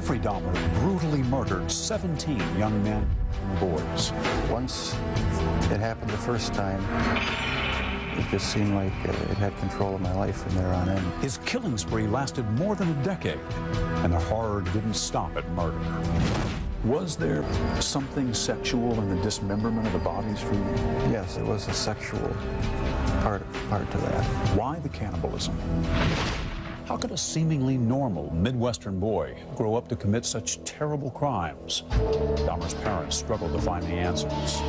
Jeffrey Dahmer brutally murdered 17 young men and boys. Once it happened the first time, it just seemed like it had control of my life from there on in. His killing spree lasted more than a decade, and the horror didn't stop at murder. Was there something sexual in the dismemberment of the bodies for you? Yes, there was a sexual part to that. Why the cannibalism? How could a seemingly normal Midwestern boy grow up to commit such terrible crimes? Dahmer's parents struggled to find the answers.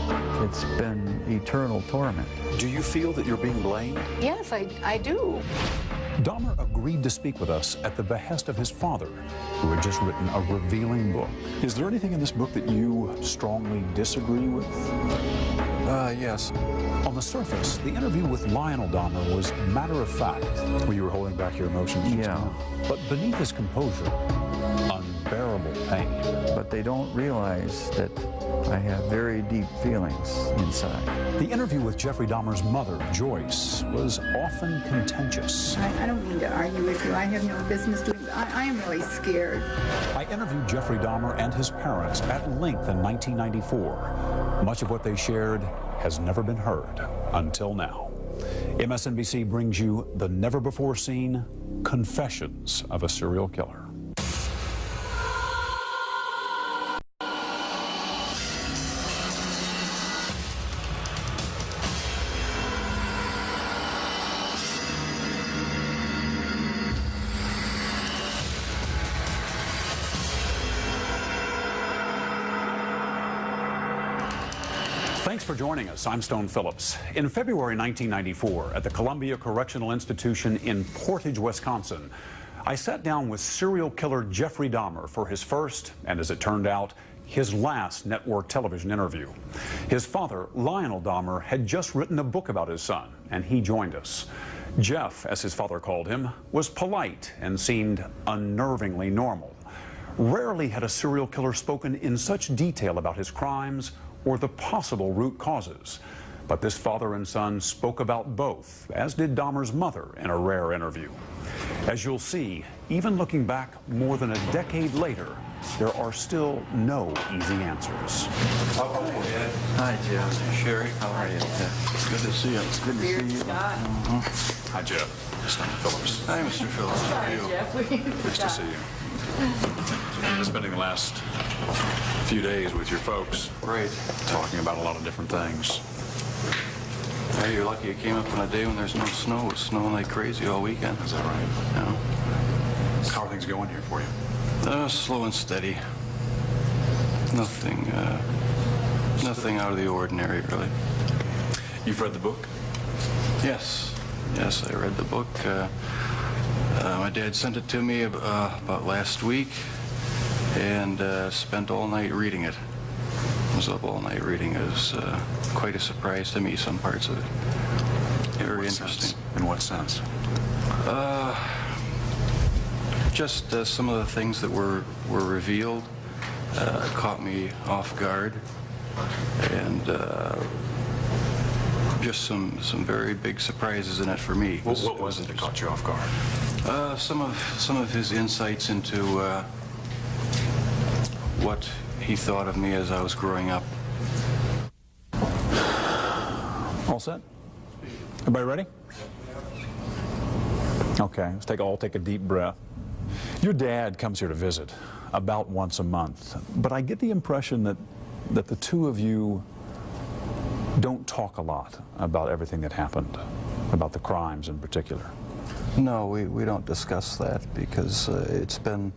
It's been eternal torment. Do you feel that you're being blamed? Yes, I do. Dahmer agreed to speak with us at the behest of his father, who had just written a revealing book. Is there anything in this book that you strongly disagree with? Yes. On the surface, the interview with Lionel Dahmer was matter of fact. Well, you were holding back your emotions. Yeah. But beneath his composure, unbearable pain. But they don't realize that I have very deep feelings inside. The interview with Jeffrey Dahmer's mother, Joyce, was often contentious. I don't mean to argue with you. I have no business doing that. I am really scared. I interviewed Jeffrey Dahmer and his parents at length in 1994. Much of what they shared has never been heard until now. MSNBC brings you the never-before-seen confessions of a serial killer. Thanks for joining us. I'm Stone Phillips. In February 1994, at the Columbia Correctional Institution in Portage, Wisconsin, I sat down with serial killer Jeffrey Dahmer for his first, and as it turned out, his last network television interview. His father, Lionel Dahmer, had just written a book about his son, and he joined us. Jeff, as his father called him, was polite and seemed unnervingly normal. Rarely had a serial killer spoken in such detail about his crimes or the possible root causes. But this father and son spoke about both, as did Dahmer's mother in a rare interview. As you'll see, even looking back more than a decade later, there are still no easy answers. Hi, Jeff. Sherry, How are you? good to see you. Good to see you. Hi, Jeff. Stone Phillips. Hi, Mr. Phillips. How are you? Nice to see you. You've been spending the last few days with your folks. Right. Talking about a lot of different things. Hey, you're lucky you came up on a day when there's no snow. It's snowing like crazy all weekend. Is that right? Yeah. How are things going here for you? Slow and steady. Nothing out of the ordinary, really. You've read the book? Yes. Yes, I read the book. My dad sent it to me about last week, and spent all night reading it. I was up all night reading it. It was quite a surprise to me, some parts of it. Very interesting. In what sense? Just some of the things that were revealed caught me off guard, and just some very big surprises in it for me. What was it that caught you off guard? Some of his insights into what he thought of me as I was growing up. All set? Everybody ready? Okay, let's all take a deep breath. Your dad comes here to visit about once a month, but I get the impression that the two of you don't talk a lot about everything that happened, about the crimes in particular. No, we don't discuss that because it's been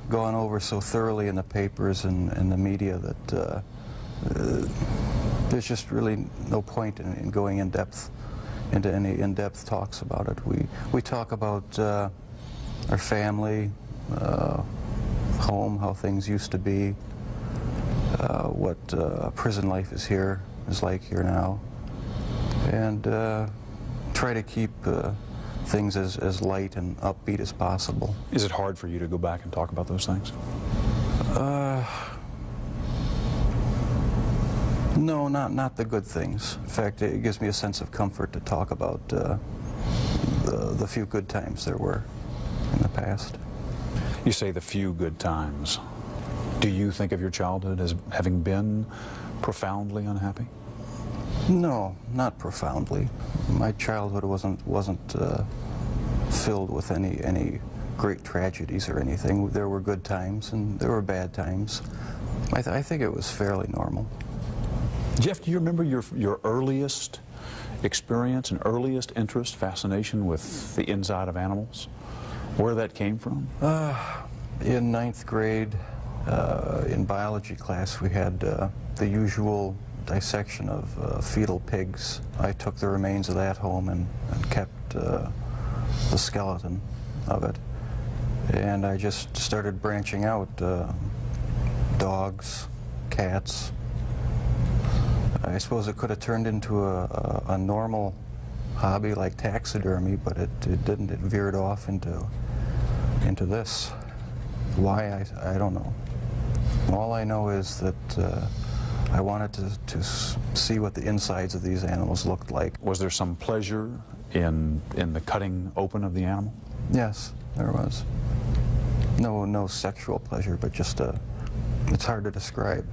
gone over so thoroughly in the papers and the media that there's just really no point in going into any in-depth talks about it. We talk about our family, home, how things used to be, what prison life is like here now, and try to keep things as light and upbeat as possible. Is it hard for you to go back and talk about those things? No, not the good things. In fact, it gives me a sense of comfort to talk about the few good times there were in the past. You say the few good times. Do you think of your childhood as having been profoundly unhappy? No, not profoundly. My childhood wasn't filled with any great tragedies or anything. There were good times and there were bad times. I think it was fairly normal. Jeff, do you remember your earliest experience and earliest interest, fascination with the inside of animals? Where that came from? In 9th grade, in biology class, we had the usual dissection of fetal pigs. I took the remains of that home and kept the skeleton of it. And I just started branching out, dogs, cats. I suppose it could have turned into a normal hobby like taxidermy, but it didn't. It veered off into this. Why, I don't know. All I know is that I wanted to see what the insides of these animals looked like. Was there some pleasure in the cutting open of the animal? Yes, there was. No sexual pleasure, but just it's hard to describe.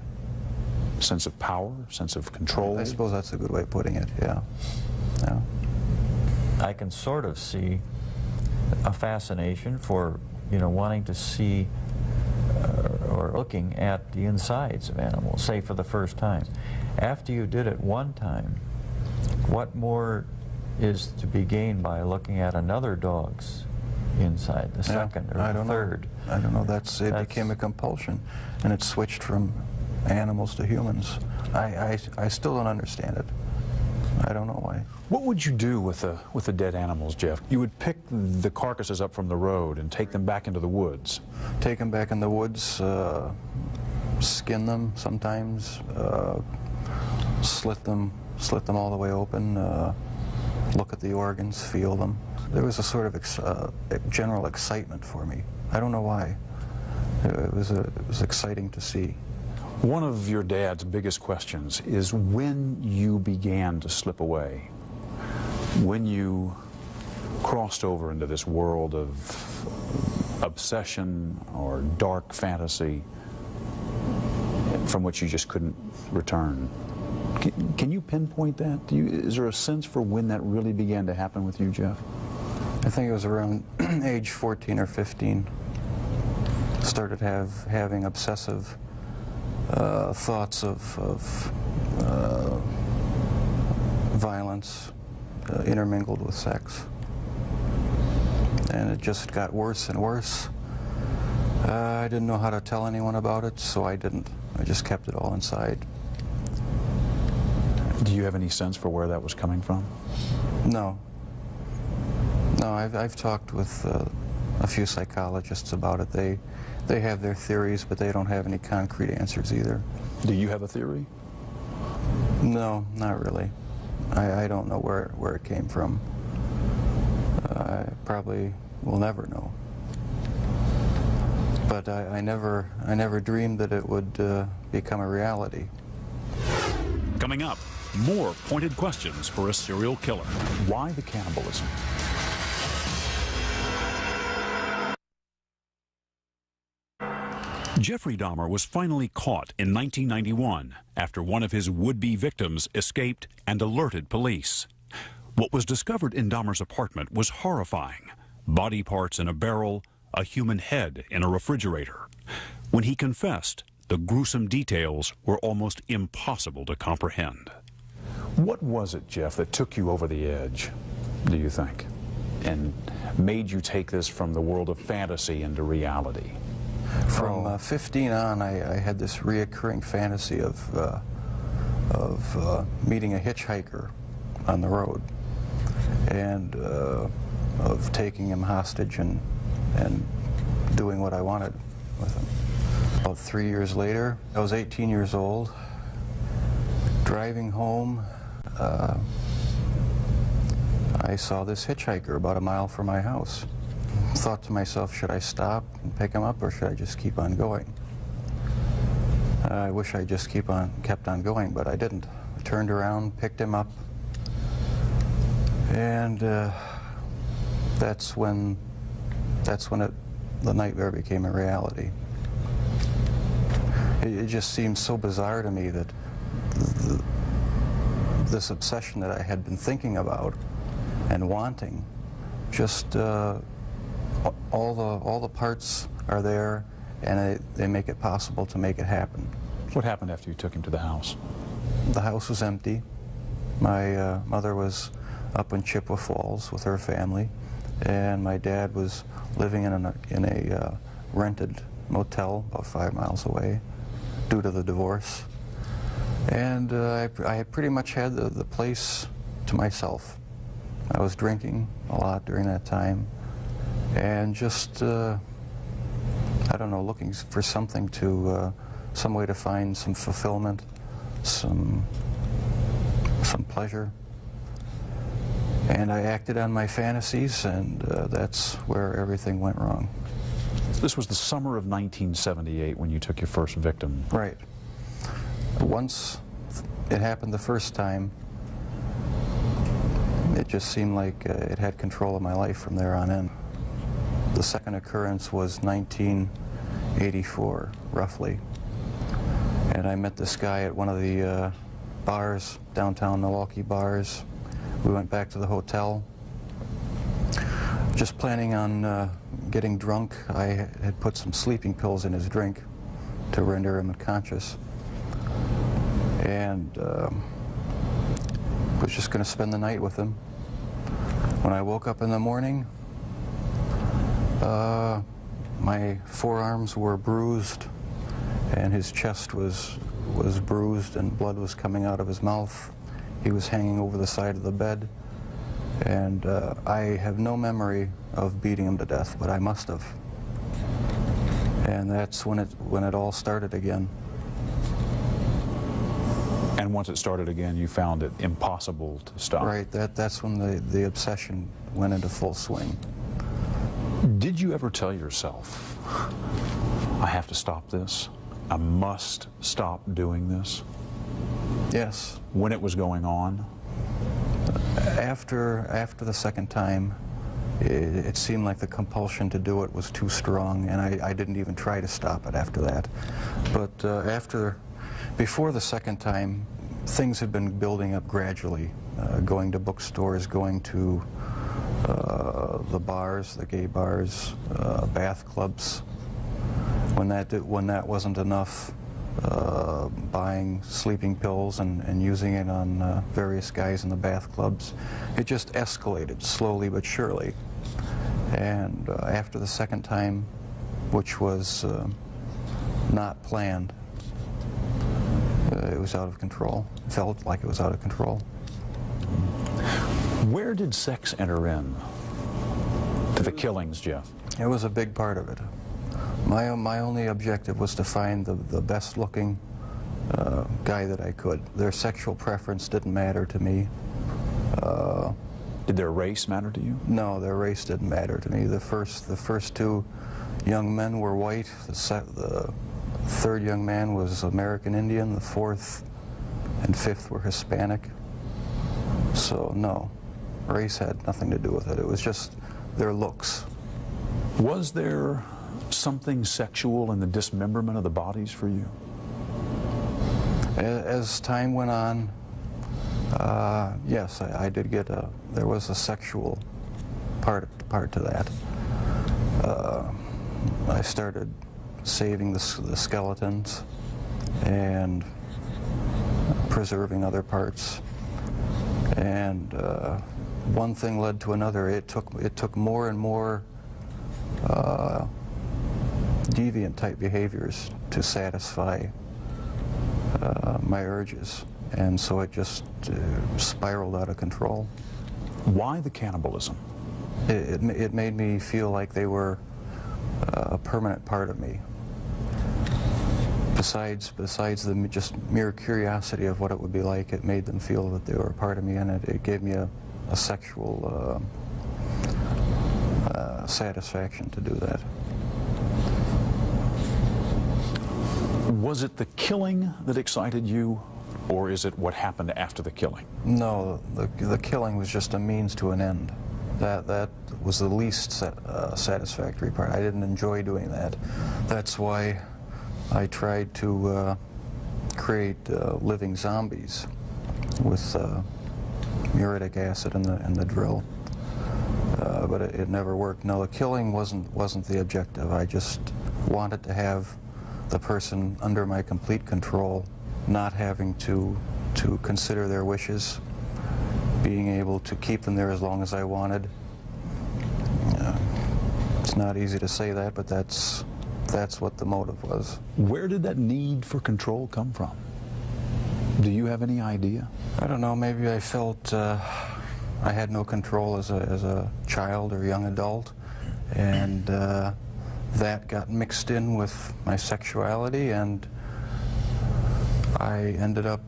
Sense of power, sense of control? I suppose that's a good way of putting it, yeah. Yeah. I can sort of see a fascination for, wanting to see or looking at the insides of animals, say for the first time. After you did it one time, what more is to be gained by looking at another dog's inside, the second or the third? I don't know. It became a compulsion, and it switched from animals to humans. I still don't understand it. I don't know why. What would you do with the dead animals, Jeff? You would pick the carcasses up from the road and take them back into the woods. Take them back in the woods, skin them sometimes, slit them all the way open, look at the organs, feel them. There was a sort of general excitement for me. I don't know why. It was exciting to see. One of your dad's biggest questions is when you began to slip away, when you crossed over into this world of obsession or dark fantasy from which you just couldn't return. Can you pinpoint that? Is there a sense for when that really began to happen with you, Jeff? I think it was around age 14 or 15. Started having obsessive thoughts of violence intermingled with sex. And it just got worse and worse. I didn't know how to tell anyone about it, so I didn't. I just kept it all inside. Do you have any sense for where that was coming from? No. No, I've talked with a few psychologists about it. They have their theories, but they don't have any concrete answers either. Do you have a theory? No, not really. I don't know where it came from. I probably will never know. But I never dreamed that it would become a reality. Coming up, more pointed questions for a serial killer. Why the cannibalism? Jeffrey Dahmer was finally caught in 1991 after one of his would-be victims escaped and alerted police. What was discovered in Dahmer's apartment was horrifying. Body parts in a barrel, a human head in a refrigerator. When he confessed, the gruesome details were almost impossible to comprehend. What was it, Jeff, that took you over the edge, do you think, and made you take this from the world of fantasy into reality? From 15 on, I had this reoccurring fantasy of meeting a hitchhiker on the road and of taking him hostage and doing what I wanted with him. About 3 years later, I was 18 years old, driving home. I saw this hitchhiker about a mile from my house. Thought to myself, should I stop and pick him up, or should I just keep on going? I wish I just kept on going, but I didn't. I turned around, picked him up, and that's when it the nightmare became a reality. It just seems so bizarre to me that this obsession that I had been thinking about and wanting, just all the parts are there, and they make it possible to make it happen. What happened after you took him to the house? The house was empty. My mother was up in Chippewa Falls with her family, and my dad was living in a rented motel about 5 miles away due to the divorce. And I pretty much had the place to myself. I was drinking a lot during that time, and just, I don't know, looking for something to, some way to find some fulfillment, some pleasure. And I acted on my fantasies, and that's where everything went wrong. This was the summer of 1978 when you took your first victim. Right. Once it happened the first time, it just seemed like it had control of my life from there on in. The second occurrence was 1984, roughly. And I met this guy at one of the bars, downtown Milwaukee bars. We went back to the hotel, just planning on getting drunk. I had put some sleeping pills in his drink to render him unconscious. And was just going to spend the night with him. When I woke up in the morning, my forearms were bruised, and his chest was bruised, and blood was coming out of his mouth. He was hanging over the side of the bed, and I have no memory of beating him to death, but I must have. And that's when it all started again. And once it started again, you found it impossible to stop. Right, that's when the obsession went into full swing. Did you ever tell yourself, I have to stop this? I must stop doing this? Yes. When it was going on? After the second time, it seemed like the compulsion to do it was too strong, and I didn't even try to stop it after that. But before the second time, things had been building up gradually, going to bookstores, going to the bars, the gay bars, bath clubs. When that wasn't enough, buying sleeping pills and using it on various guys in the bath clubs. It just escalated slowly but surely. And after the second time, which was not planned, it was out of control. It felt like it was out of control. Where did sex enter in to the killings, Jeff? It was a big part of it. My only objective was to find the best-looking guy that I could. Their sexual preference didn't matter to me. Did their race matter to you? No, their race didn't matter to me. The first two young men were white. The third young man was American Indian. The fourth and fifth were Hispanic. So no, race had nothing to do with it. It was just their looks. Was there something sexual in the dismemberment of the bodies for you? As time went on, yes, I did get there was a sexual part to that. I started saving the skeletons and preserving other parts, and one thing led to another. It took more and more deviant type behaviors to satisfy my urges, and so it just spiraled out of control. Why the cannibalism? It made me feel like they were a permanent part of me. Besides the just mere curiosity of what it would be like, it made them feel that they were a part of me, and it gave me a sexual satisfaction to do that. Was it the killing that excited you, or is it what happened after the killing? No, the killing was just a means to an end. That was the least satisfactory part. I didn't enjoy doing that. That's why I tried to create living zombies with muriatic acid in the drill, but it never worked. No, the killing wasn't the objective. I just wanted to have the person under my complete control, not having to consider their wishes, being able to keep them there as long as I wanted. It's not easy to say that, but that's what the motive was. Where did that need for control come from? Do you have any idea? I don't know, maybe I felt I had no control as a child or young adult, and that got mixed in with my sexuality, and I ended up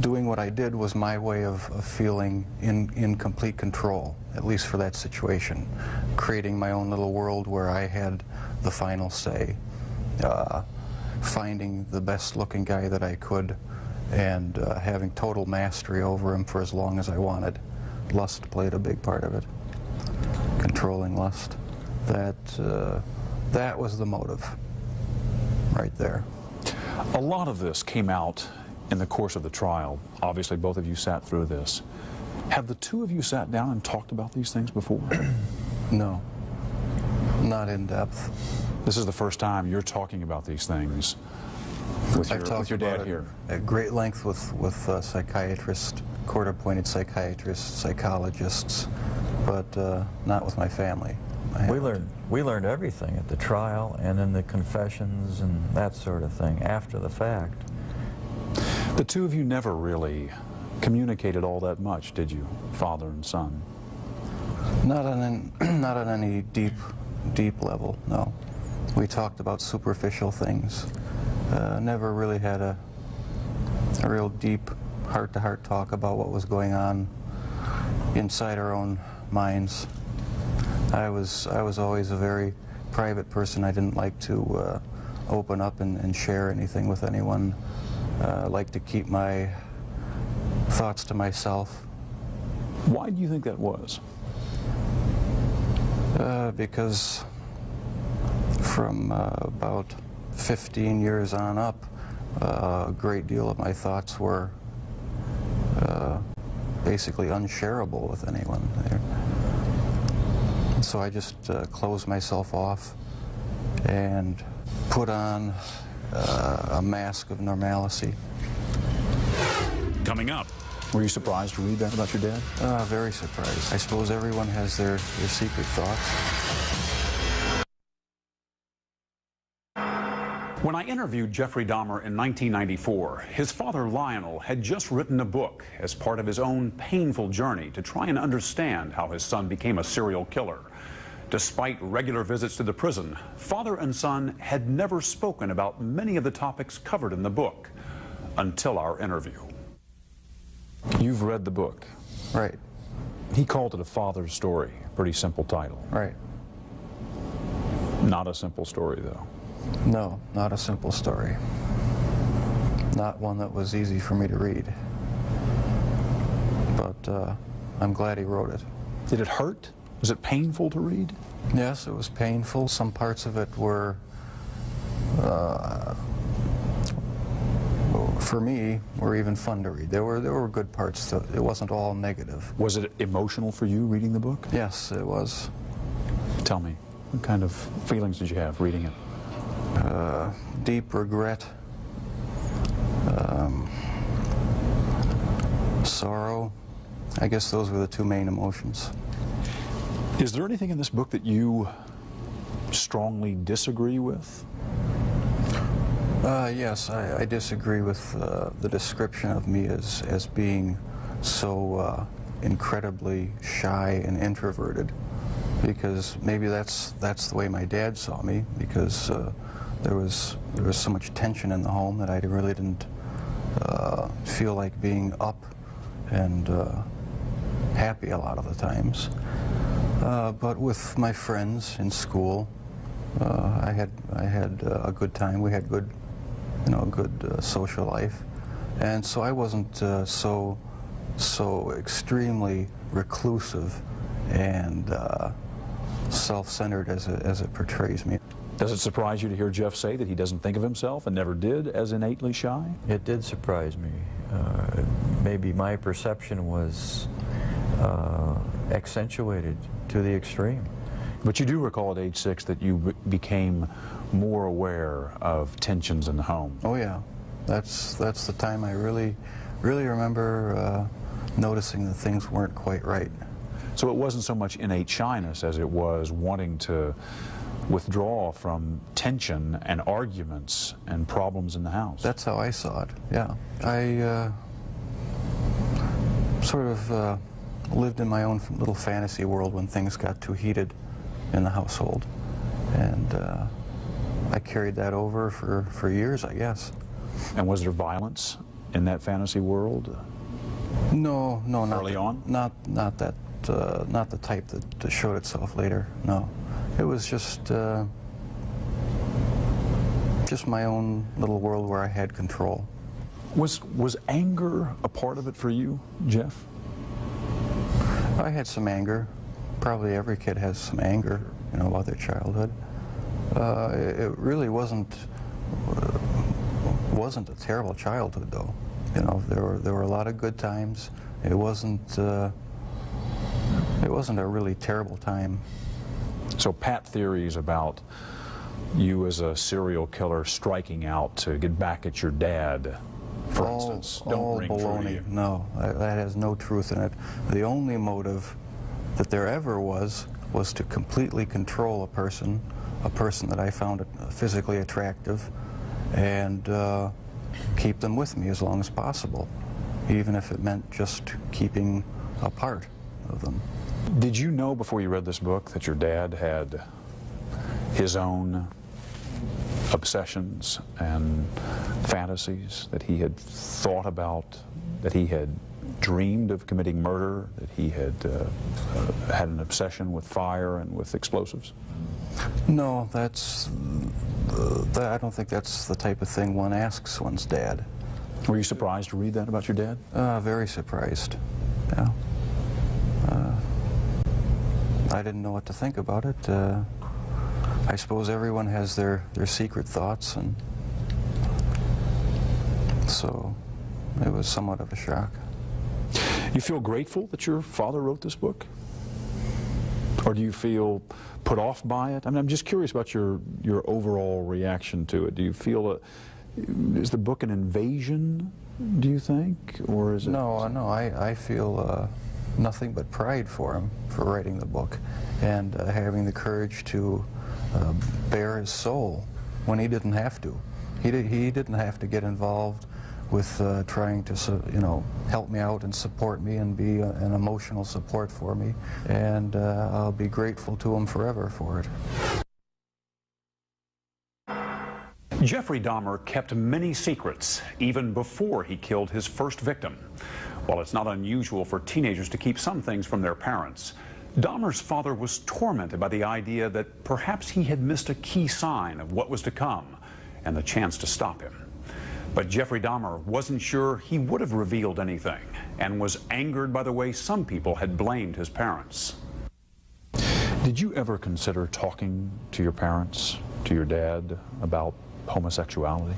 doing what I did was my way of feeling in complete control, at least for that situation, creating my own little world where I had the final say, finding the best looking guy that I could, and having total mastery over him for as long as I wanted. Lust played a big part of it, controlling lust. That was the motive right there. A lot of this came out in the course of the trial. Obviously, both of you sat through this. Have the two of you sat down and talked about these things before? No, not in depth. This is the first time you're talking about these things with your dad here. At great length with psychiatrists, court-appointed psychiatrists, psychologists, but not with my family. We learned everything at the trial and in the confessions and that sort of thing after the fact. The two of you never really communicated all that much, did you, father and son? Not on any deep level, no. We talked about superficial things. Never really had a real deep heart-to-heart talk about what was going on inside our own minds. I was always a very private person. I didn't like to open up and share anything with anyone. I like to keep my thoughts to myself. Why do you think that was? Because from about 15 years on up, a great deal of my thoughts were basically unshareable with anyone. So I just closed myself off and put on a mask of normalcy. Coming up, were you surprised to read that about your dad? Very surprised. I suppose everyone has their secret thoughts. When I interviewed Jeffrey Dahmer in 1994, his father Lionel had just written a book as part of his own painful journey to try and understand how his son became a serial killer. Despite regular visits to the prison, father and son had never spoken about many of the topics covered in the book until our interview. You've read the book. Right. He called it a father's story. Pretty simple title. Right. Not a simple story, though. No, not a simple story. Not one that was easy for me to read. But I'm glad he wrote it. Did it hurt? Was it painful to read? Yes, it was painful. Some parts of it were, for me, were even fun to read. There were good parts. It wasn't all negative. Was it emotional for you reading the book? Yes, it was. Tell me, what kind of feelings did you have reading it? Deep regret, sorrow. I guess those were the two main emotions. Is there anything in this book that you strongly disagree with? Yes, I disagree with the description of me as being so incredibly shy and introverted, because maybe that's the way my dad saw me, because there was so much tension in the home that I really didn't feel like being up and happy a lot of the times. But with my friends in school, I had a good time. We had good social life, and so I wasn't so extremely reclusive and self-centered as it portrays me. Does it surprise you to hear Jeff say that he doesn't think of himself and never did as innately shy? It did surprise me. Maybe my perception was accentuated to the extreme. But you do recall at age 6 that you became more aware of tensions in the home. Oh yeah, that's the time I really remember noticing that things weren't quite right. So it wasn't so much innate shyness as it was wanting to withdraw from tension and arguments and problems in the house. That's how I saw it, yeah. I sort of lived in my own little fantasy world when things got too heated in the household. And I carried that over for years, I guess. And was there violence in that fantasy world? No, not early on? Not that, not the type that showed itself later. No, it was just my own little world where I had control. Was anger a part of it for you, Jeff? I had some anger. Probably every kid has some anger, you know, about their childhood. It really wasn't a terrible childhood, though. You know, there were a lot of good times. It wasn't a really terrible time. So pat theories about you as a serial killer striking out to get back at your dad, for instance, don't ring true to you. No, that has no truth in it. The only motive that there ever was to completely control a person that I found physically attractive, and keep them with me as long as possible, even if it meant just keeping a part of them. Did you know before you read this book that your dad had his own obsessions and fantasies, that he had thought about, that he had dreamed of committing murder, that he had had an obsession with fire and with explosives? No, I don't think that's the type of thing one asks one's dad. Were you surprised to read that about your dad? Very surprised, yeah. I didn't know what to think about it. I suppose everyone has their secret thoughts, and so it was somewhat of a shock. You feel grateful that your father wrote this book? Or do you feel put off by it? I mean, I'm just curious about your overall reaction to it. Do you feel, is the book an invasion, do you think? Or is it... No, I feel nothing but pride for him for writing the book, and having the courage to bare his soul when he didn't have to. He didn't have to get involved with trying to, you know, help me out and support me and be an emotional support for me, and I'll be grateful to him forever for it. Jeffrey Dahmer kept many secrets even before he killed his first victim. While it's not unusual for teenagers to keep some things from their parents, Dahmer's father was tormented by the idea that perhaps he had missed a key sign of what was to come and the chance to stop him. But Jeffrey Dahmer wasn't sure he would have revealed anything and was angered by the way some people had blamed his parents. Did you ever consider talking to your parents, to your dad, about homosexuality?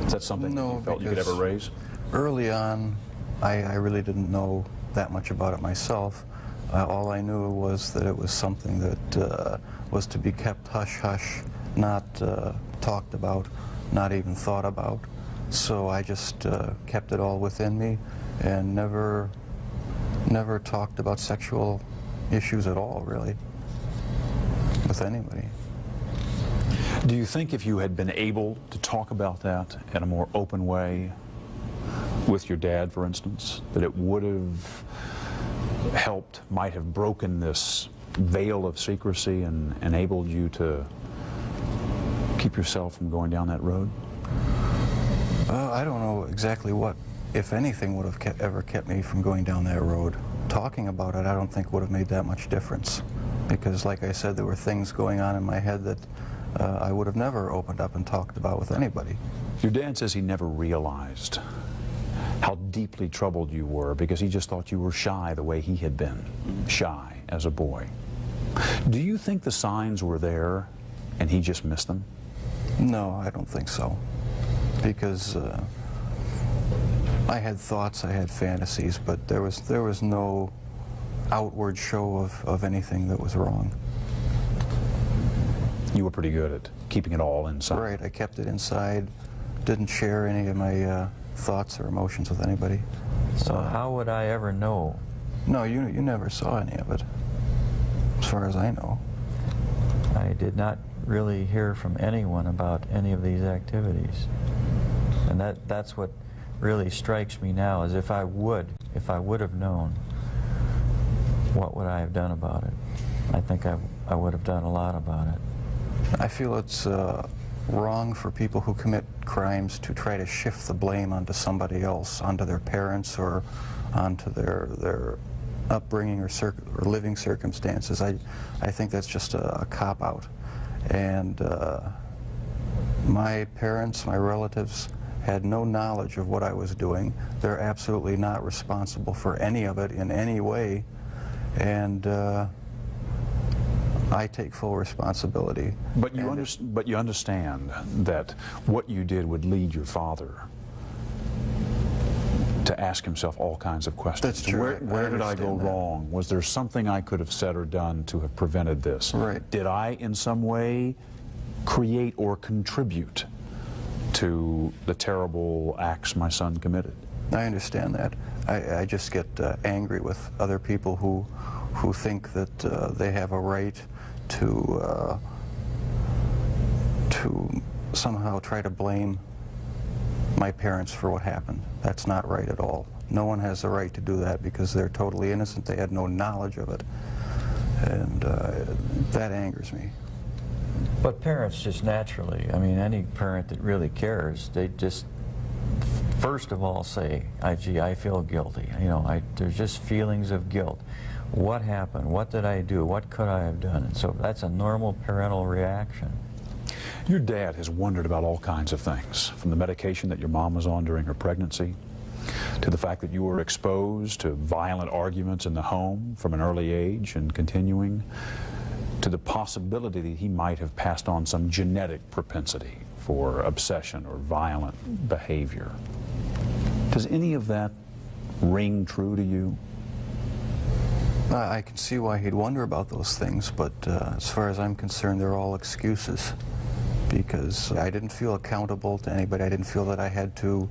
Is that something that you felt you could ever raise? Early on, I really didn't know that much about it myself. All I knew was that it was something that was to be kept hush-hush, not talked about, not even thought about. So I just kept it all within me and never talked about sexual issues at all, really, with anybody. Do you think if you had been able to talk about that in a more open way with your dad, for instance, that it would have helped, might have broken this veil of secrecy and enabled you to keep yourself from going down that road? I don't know exactly what, if anything, would have ever kept me from going down that road. Talking about it, I don't think would have made that much difference, because, like I said, there were things going on in my head that I would have never opened up and talked about with anybody. Your dad says he never realized how deeply troubled you were because he just thought you were shy the way he had been, shy as a boy. Do you think the signs were there and he just missed them? No, I don't think so. Because I had thoughts, I had fantasies, but there was no outward show of anything that was wrong. You were pretty good at keeping it all inside. Right, I kept it inside, didn't share any of my thoughts or emotions with anybody. So how would I ever know? No, you never saw any of it, as far as I know. I did not really hear from anyone about any of these activities. And that's what really strikes me now, is if I would have known, what would I have done about it? I think I would have done a lot about it. I feel it's wrong for people who commit crimes to try to shift the blame onto somebody else, onto their parents or onto their upbringing or living circumstances. I think that's just a cop-out. And my parents, my relatives, had no knowledge of what I was doing. They're absolutely not responsible for any of it in any way. And I take full responsibility. But you understand that what you did would lead your father to ask himself all kinds of questions. That's true. Where did I go wrong? Was there something I could have said or done to have prevented this? Right. Did I, in some way, create or contribute to the terrible acts my son committed? I understand that. I just get angry with other people who think that they have a right to somehow try to blame my parents for what happened. That's not right at all. No one has the right to do that because they're totally innocent. They had no knowledge of it. And that angers me. But parents just naturally, I mean, any parent that really cares, they just first of all say, gee, I feel guilty. You know, there's just feelings of guilt. What happened? What did I do? What could I have done? And so that's a normal parental reaction. Your dad has wondered about all kinds of things, from the medication that your mom was on during her pregnancy, to the fact that you were exposed to violent arguments in the home from an early age and continuing, to the possibility that he might have passed on some genetic propensity for obsession or violent behavior. Does any of that ring true to you? I can see why he'd wonder about those things, but as far as I'm concerned, they're all excuses, because I didn't feel accountable to anybody. I didn't feel that I had to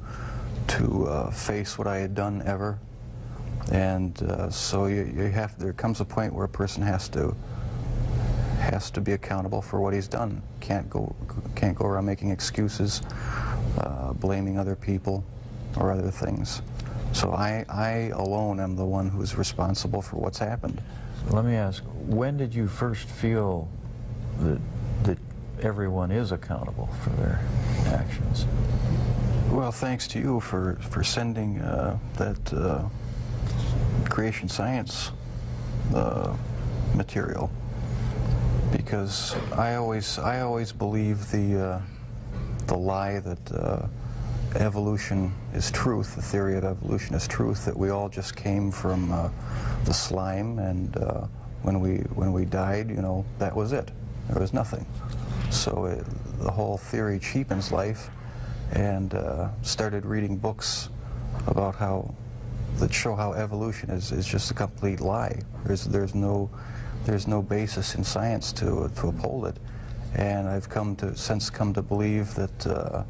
face what I had done ever, and so there comes a point where a person has to be accountable for what he's done. Can't go around making excuses, blaming other people or other things. So I alone am the one who's responsible for what's happened. Let me ask, when did you first feel that everyone is accountable for their actions? Well, thanks to you for sending that creation science material, because I always believe the lie that evolution is truth, the theory of evolution is truth, that we all just came from the slime, and when we died, you know, that was it. There was nothing. So the whole theory cheapens life, and started reading books about that show how evolution is just a complete lie. There's no basis in science to uphold it, and I've since come to believe that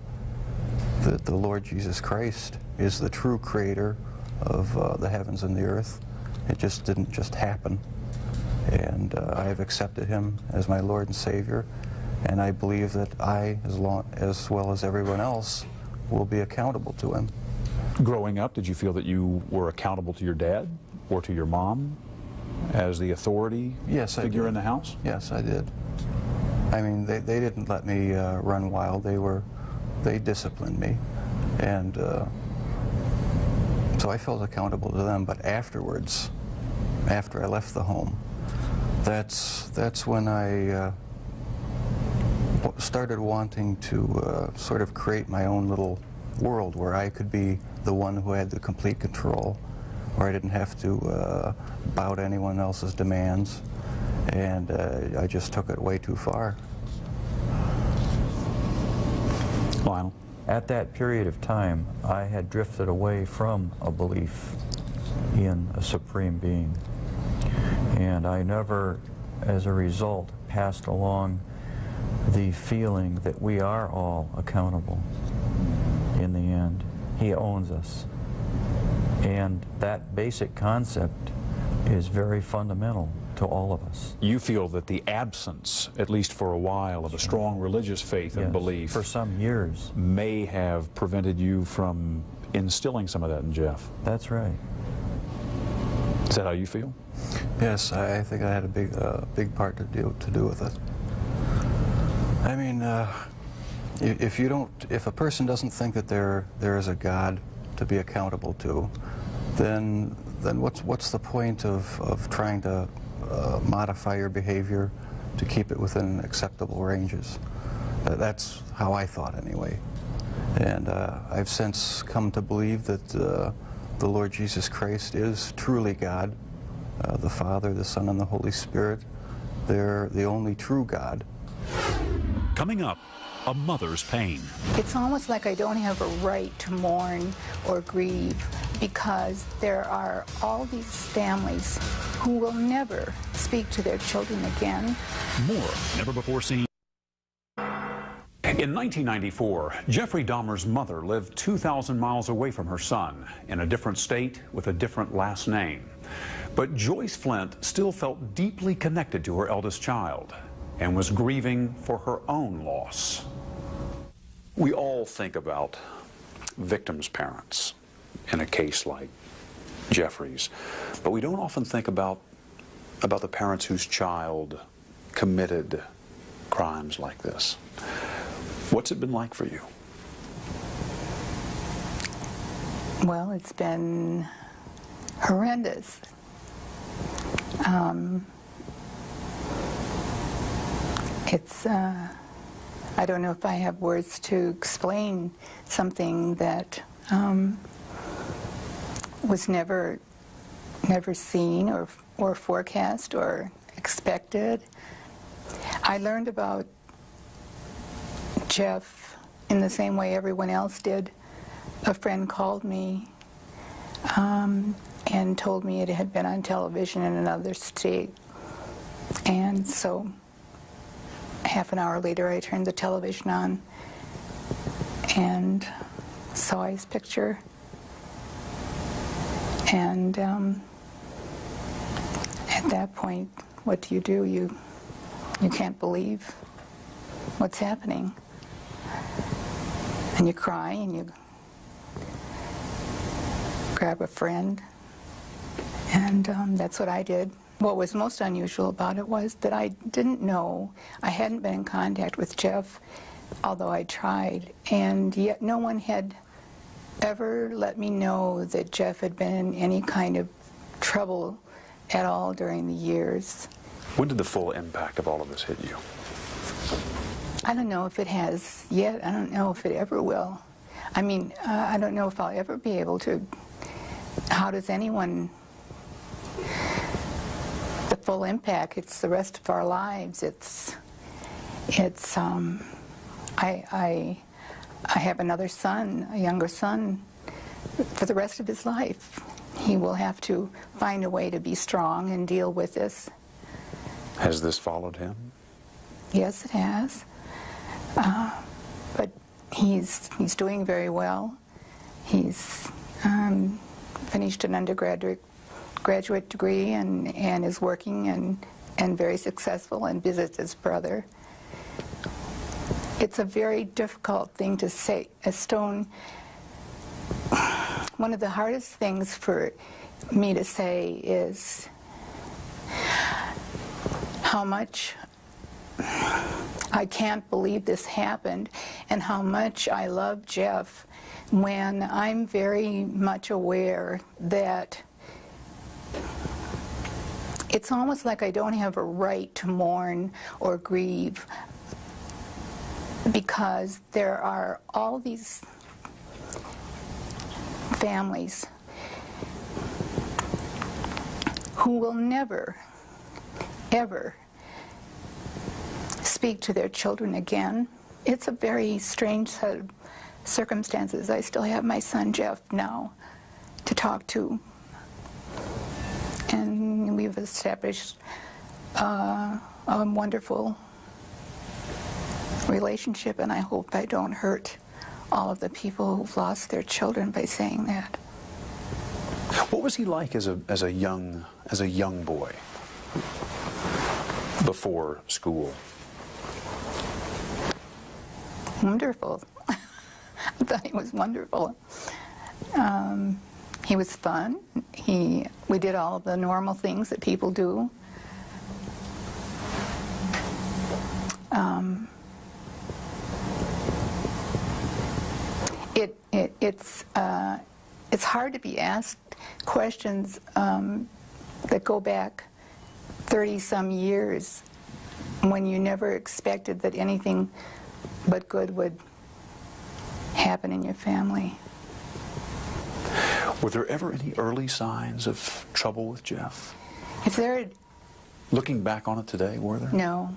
the Lord Jesus Christ is the true creator of the heavens and the earth. It just didn't just happen, and I have accepted him as my Lord and Savior, and I believe that I, as well as everyone else, will be accountable to him. Growing up, did you feel that you were accountable to your dad or to your mom as the authority figure in the house? Yes, I did. I mean, they didn't let me run wild. They disciplined me, and so I felt accountable to them. But afterwards, after I left the home, that's when I started wanting to sort of create my own little world where I could be the one who had the complete control, where I didn't have to bow to anyone else's demands, and I just took it way too far. Lionel? At that period of time, I had drifted away from a belief in a supreme being. And I never, as a result, passed along the feeling that we are all accountable in the end. He owns us. And that basic concept is very fundamental to all of us. You feel that the absence, at least for a while, of a strong religious faith and belief for some years may have prevented you from instilling some of that in Jeff. That's right. Is that how you feel? Yes, I think I had a big part to do with it. I mean, if a person doesn't think that there is a God to be accountable to, then what's the point of trying to modify your behavior to keep it within acceptable ranges? That's how I thought anyway. And I've since come to believe that the Lord Jesus Christ is truly God, the Father, the Son, and the Holy Spirit. They're the only true God. Coming up, a mother's pain. It's almost like I don't have a right to mourn or grieve because there are all these families who will never speak to their children again. More never before seen. In 1994, Jeffrey Dahmer's mother lived 2,000 miles away from her son, in a different state with a different last name. But Joyce Flint still felt deeply connected to her eldest child and was grieving for her own loss. We all think about victims' parents in a case like Jeffrey's, but we don't often think about the parents whose child committed crimes like this. What's it been like for you? Well, it's been horrendous. I don't know if I have words to explain something that was never seen or forecast or expected. I learned about Jeff in the same way everyone else did. A friend called me and told me it had been on television in another state. And so half an hour later I turned the television on and saw his picture. And at that point, what do? You can't believe what's happening. And you cry and you grab a friend, and that's what I did. What was most unusual about it was that I didn't know, I hadn't been in contact with Jeff, although I tried, and yet no one had ever let me know that Jeff had been in any kind of trouble at all during the years. When did the full impact of all of this hit you? I don't know if it has yet. I don't know if it ever will. I mean, I don't know if I'll ever be able to. How does anyone? The full impact. It's the rest of our lives. I have another son, a younger son, for the rest of his life. He will have to find a way to be strong and deal with this. Has this followed him? Yes, it has. But he's doing very well. He's finished an graduate degree and is working and very successful and visits his brother. It's a very difficult thing to say. One of the hardest things for me to say is how much I can't believe this happened and how much I love Jeff, when I'm very much aware that it's almost like I don't have a right to mourn or grieve because there are all these families who will never, ever speak to their children again. It's a very strange set of circumstances. I still have my son Jeff now to talk to, and we've established a wonderful relationship, and I hope I don't hurt all of the people who've lost their children by saying that. What was he like as a young boy before school? Wonderful. I thought he was wonderful. He was fun. We did all of the normal things that people do. It's hard to be asked questions that go back 30-some years when you never expected that anything but good would happen in your family. Were there ever any early signs of trouble with Jeff? If there had, looking back on it today, were there? no.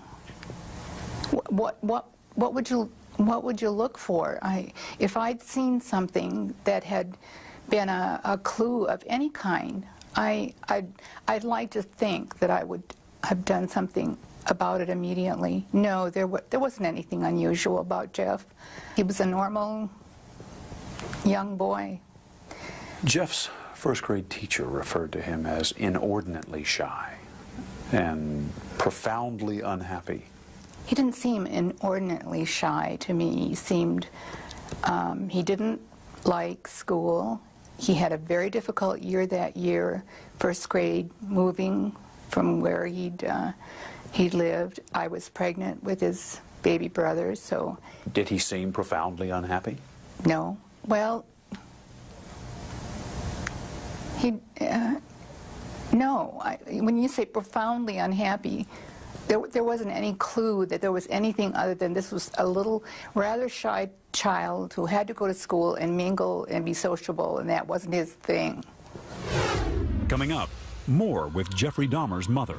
What would you look for? If I'd seen something that had been a clue of any kind, I'd like to think that I would have done something about it immediately. No, there wasn't anything unusual about Jeff. He was a normal young boy. Jeff's first grade teacher referred to him as inordinately shy and profoundly unhappy. He didn't seem inordinately shy to me. He seemed, he didn't like school. He had a very difficult year that year, first grade, moving from where he'd lived. I was pregnant with his baby brother, so... Did he seem profoundly unhappy? No. Well, no. When you say profoundly unhappy, there wasn't any clue that there was anything other than this was a little, rather shy child who had to go to school and mingle and be sociable, and that wasn't his thing. Coming up, more with Jeffrey Dahmer's mother.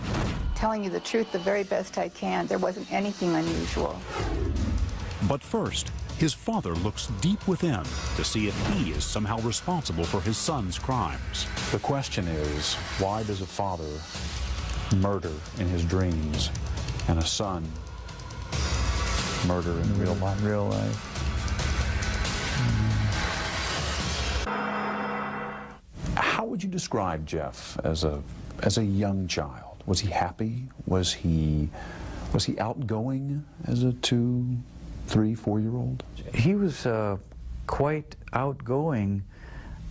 Telling you the truth the very best I can, there wasn't anything unusual. But first, his father looks deep within to see if he is somehow responsible for his son's crimes. The question is, why does a father murder in his dreams and a son murder in real life? Real life. How would you describe Jeff as a young child? Was he happy? Was he outgoing as a 2, 3, 4-year-old? He was quite outgoing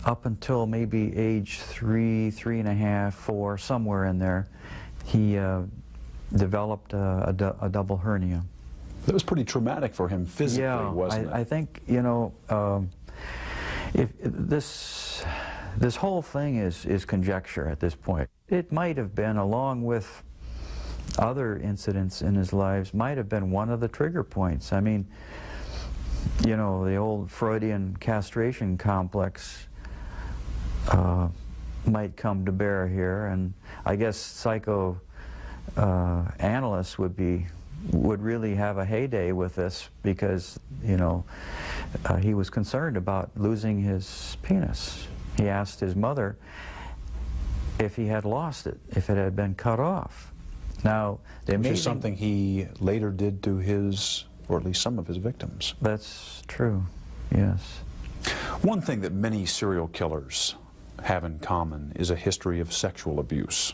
up until maybe age 3, 3.5, 4, somewhere in there. He developed a double hernia. That was pretty traumatic for him physically, wasn't it? I think, you know, if this whole thing is conjecture at this point. It might have been, along with other incidents in his lives, might have been one of the trigger points. I mean, you know, the old Freudian castration complex might come to bear here, and I guess psychoanalysts would really have a heyday with this, because, you know, he was concerned about losing his penis. He asked his mother if he had lost it, if it had been cut off. Now, which is something he later did to his, or at least some of his victims. That's true, yes. One thing that many serial killers have in common is a history of sexual abuse.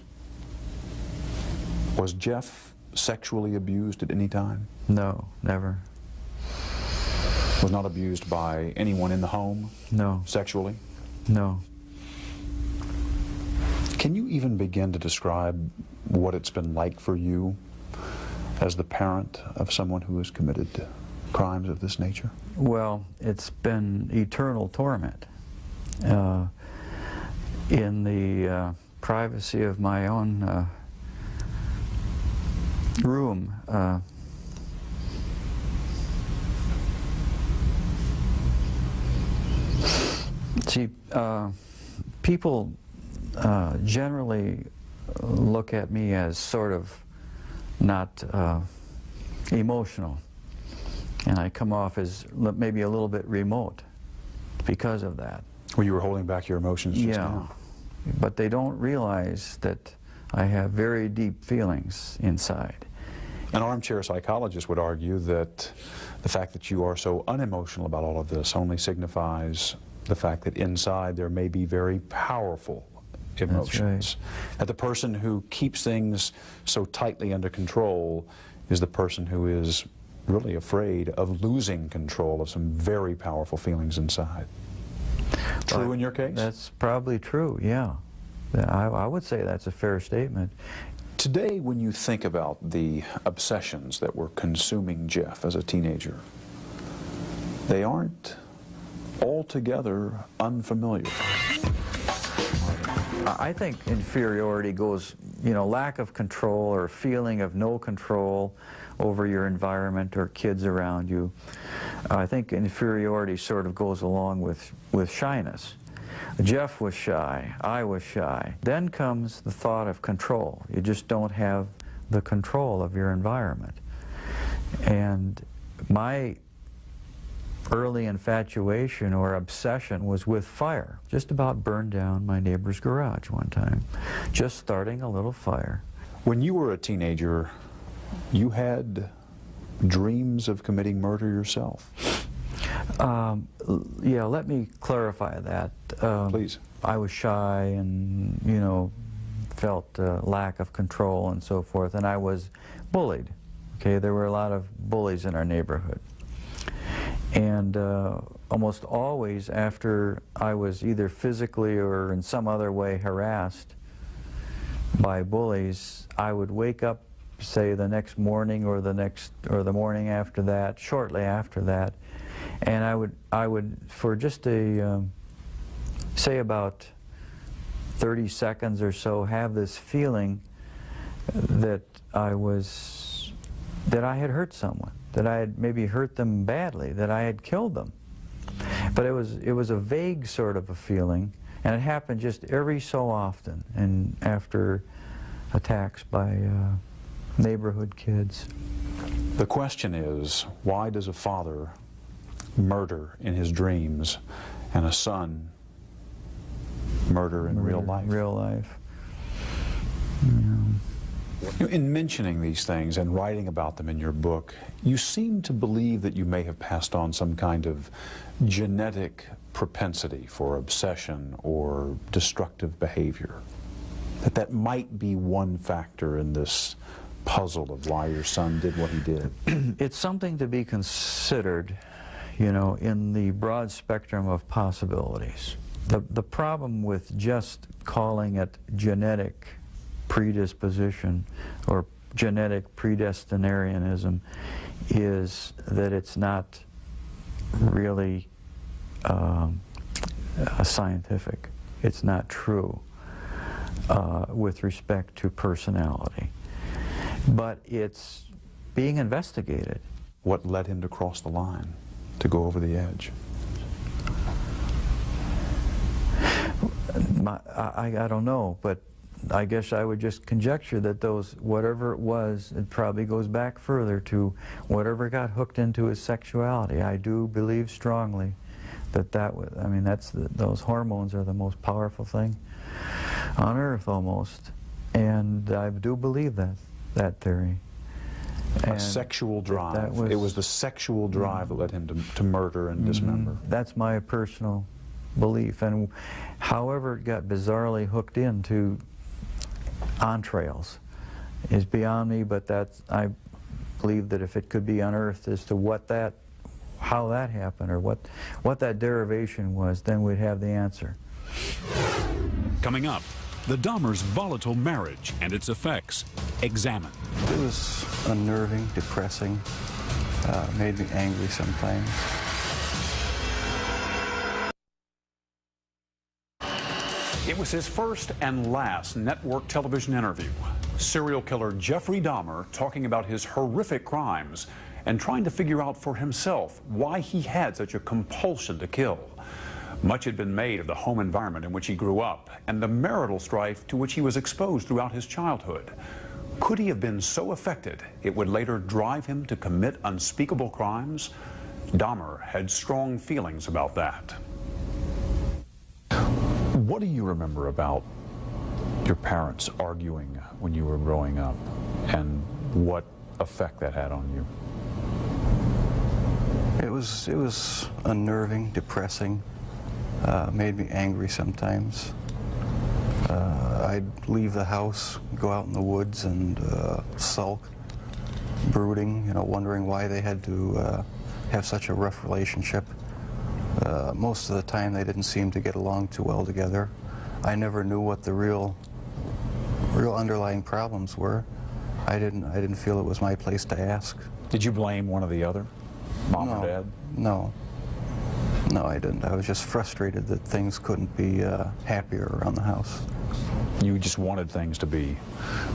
Was Jeff sexually abused at any time? No, never. Was not abused by anyone in the home? No. Sexually? No. Can you even begin to describe what it's been like for you as the parent of someone who has committed crimes of this nature? Well, it's been eternal torment. In the privacy of my own room, See, people generally look at me as sort of not emotional, and I come off as maybe a little bit remote because of that. Well, you were holding back your emotions just Yeah, now. but they don't realize that I have very deep feelings inside. An armchair psychologist would argue that the fact that you are so unemotional about all of this only signifies the fact that inside there may be very powerful emotions. Right. That the person who keeps things so tightly under control is the person who is really afraid of losing control of some very powerful feelings inside. True in your case? That's probably true, yeah. I would say that's a fair statement. Today, when you think about the obsessions that were consuming Jeff as a teenager, they aren't altogether unfamiliar. I think inferiority goes, you know, lack of control or feeling of no control over your environment or kids around you. I think inferiority sort of goes along with shyness. Jeff was shy, I was shy. Then comes the thought of control. You just don't have the control of your environment. And my early infatuation or obsession was with fire. Just about burned down my neighbor's garage one time, just starting a little fire. When you were a teenager, you had dreams of committing murder yourself. Yeah, let me clarify that. Please. I was shy and, you know, felt lack of control and so forth, and I was bullied. Okay, there were a lot of bullies in our neighborhood. And almost always after I was either physically or in some other way harassed by bullies, I would wake up, say, the next morning or the morning after that, shortly after that, and I would for just a say about 30 seconds or so have this feeling that I had hurt someone, that I had maybe hurt them badly, that I had killed them. But it was a vague sort of a feeling, and it happened just every so often, and after attacks by neighborhood kids. The question is, why does a father murder in his dreams and a son murder in real life? Real life. Yeah. In mentioning these things and writing about them in your book, you seem to believe that you may have passed on some kind of genetic propensity for obsession or destructive behavior. That might be one factor in this puzzle of why your son did what he did. It's something to be considered, you know, in the broad spectrum of possibilities. The problem with just calling it genetic predisposition or genetic predestinarianism is that it's not really scientific. It's not true with respect to personality. But it's being investigated. What led him to cross the line, to go over the edge? I don't know, but I guess I would just conjecture that whatever it was, it probably goes back further to whatever got hooked into his sexuality. I do believe strongly that was, I mean, those hormones are the most powerful thing on earth almost, and I do believe that theory. A sexual drive. It was the sexual drive that led him to murder and dismember. That's my personal belief, and however it got bizarrely hooked into entrails is beyond me, but I believe that if it could be unearthed as to how that happened or what that derivation was, then we'd have the answer. Coming up, the Dahmers' volatile marriage and its effects examined. It was unnerving, depressing, made me angry sometimes. It was his first and last network television interview. Serial killer Jeffrey Dahmer talking about his horrific crimes and trying to figure out for himself why he had such a compulsion to kill. Much had been made of the home environment in which he grew up and the marital strife to which he was exposed throughout his childhood. Could he have been so affected it would later drive him to commit unspeakable crimes? Dahmer had strong feelings about that. What do you remember about your parents arguing when you were growing up, and what effect that had on you? It was unnerving, depressing, made me angry sometimes. I'd leave the house, go out in the woods and sulk, brooding, wondering why they had to have such a rough relationship. Most of the time they didn't seem to get along too well together. I never knew what the real underlying problems were. I didn't feel it was my place to ask. Did you blame one or the other, mom or dad? No, I didn't. I was just frustrated that things couldn't be happier around the house. You just wanted things to be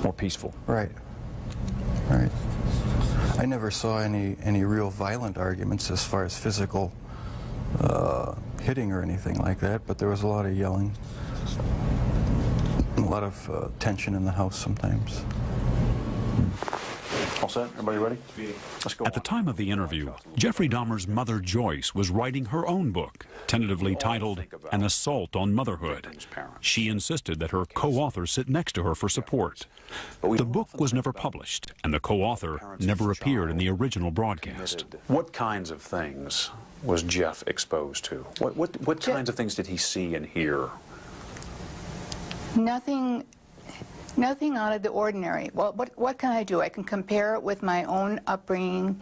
more peaceful. Right. I never saw any real violent arguments as far as physical hitting or anything like that, but there was a lot of yelling, a lot of tension in the house sometimes. All set? Everybody ready? Let's go. At the time of the interview, Jeffrey Dahmer's mother, Joyce, was writing her own book, tentatively titled An Assault on Motherhood. She insisted that her co-author sit next to her for support. The book was never published, and the co-author never appeared in the original broadcast. What kinds of things was Jeff exposed to? What kinds of things did he see and hear? Nothing out of the ordinary. Well, what can I do? I can compare it with my own upbringing,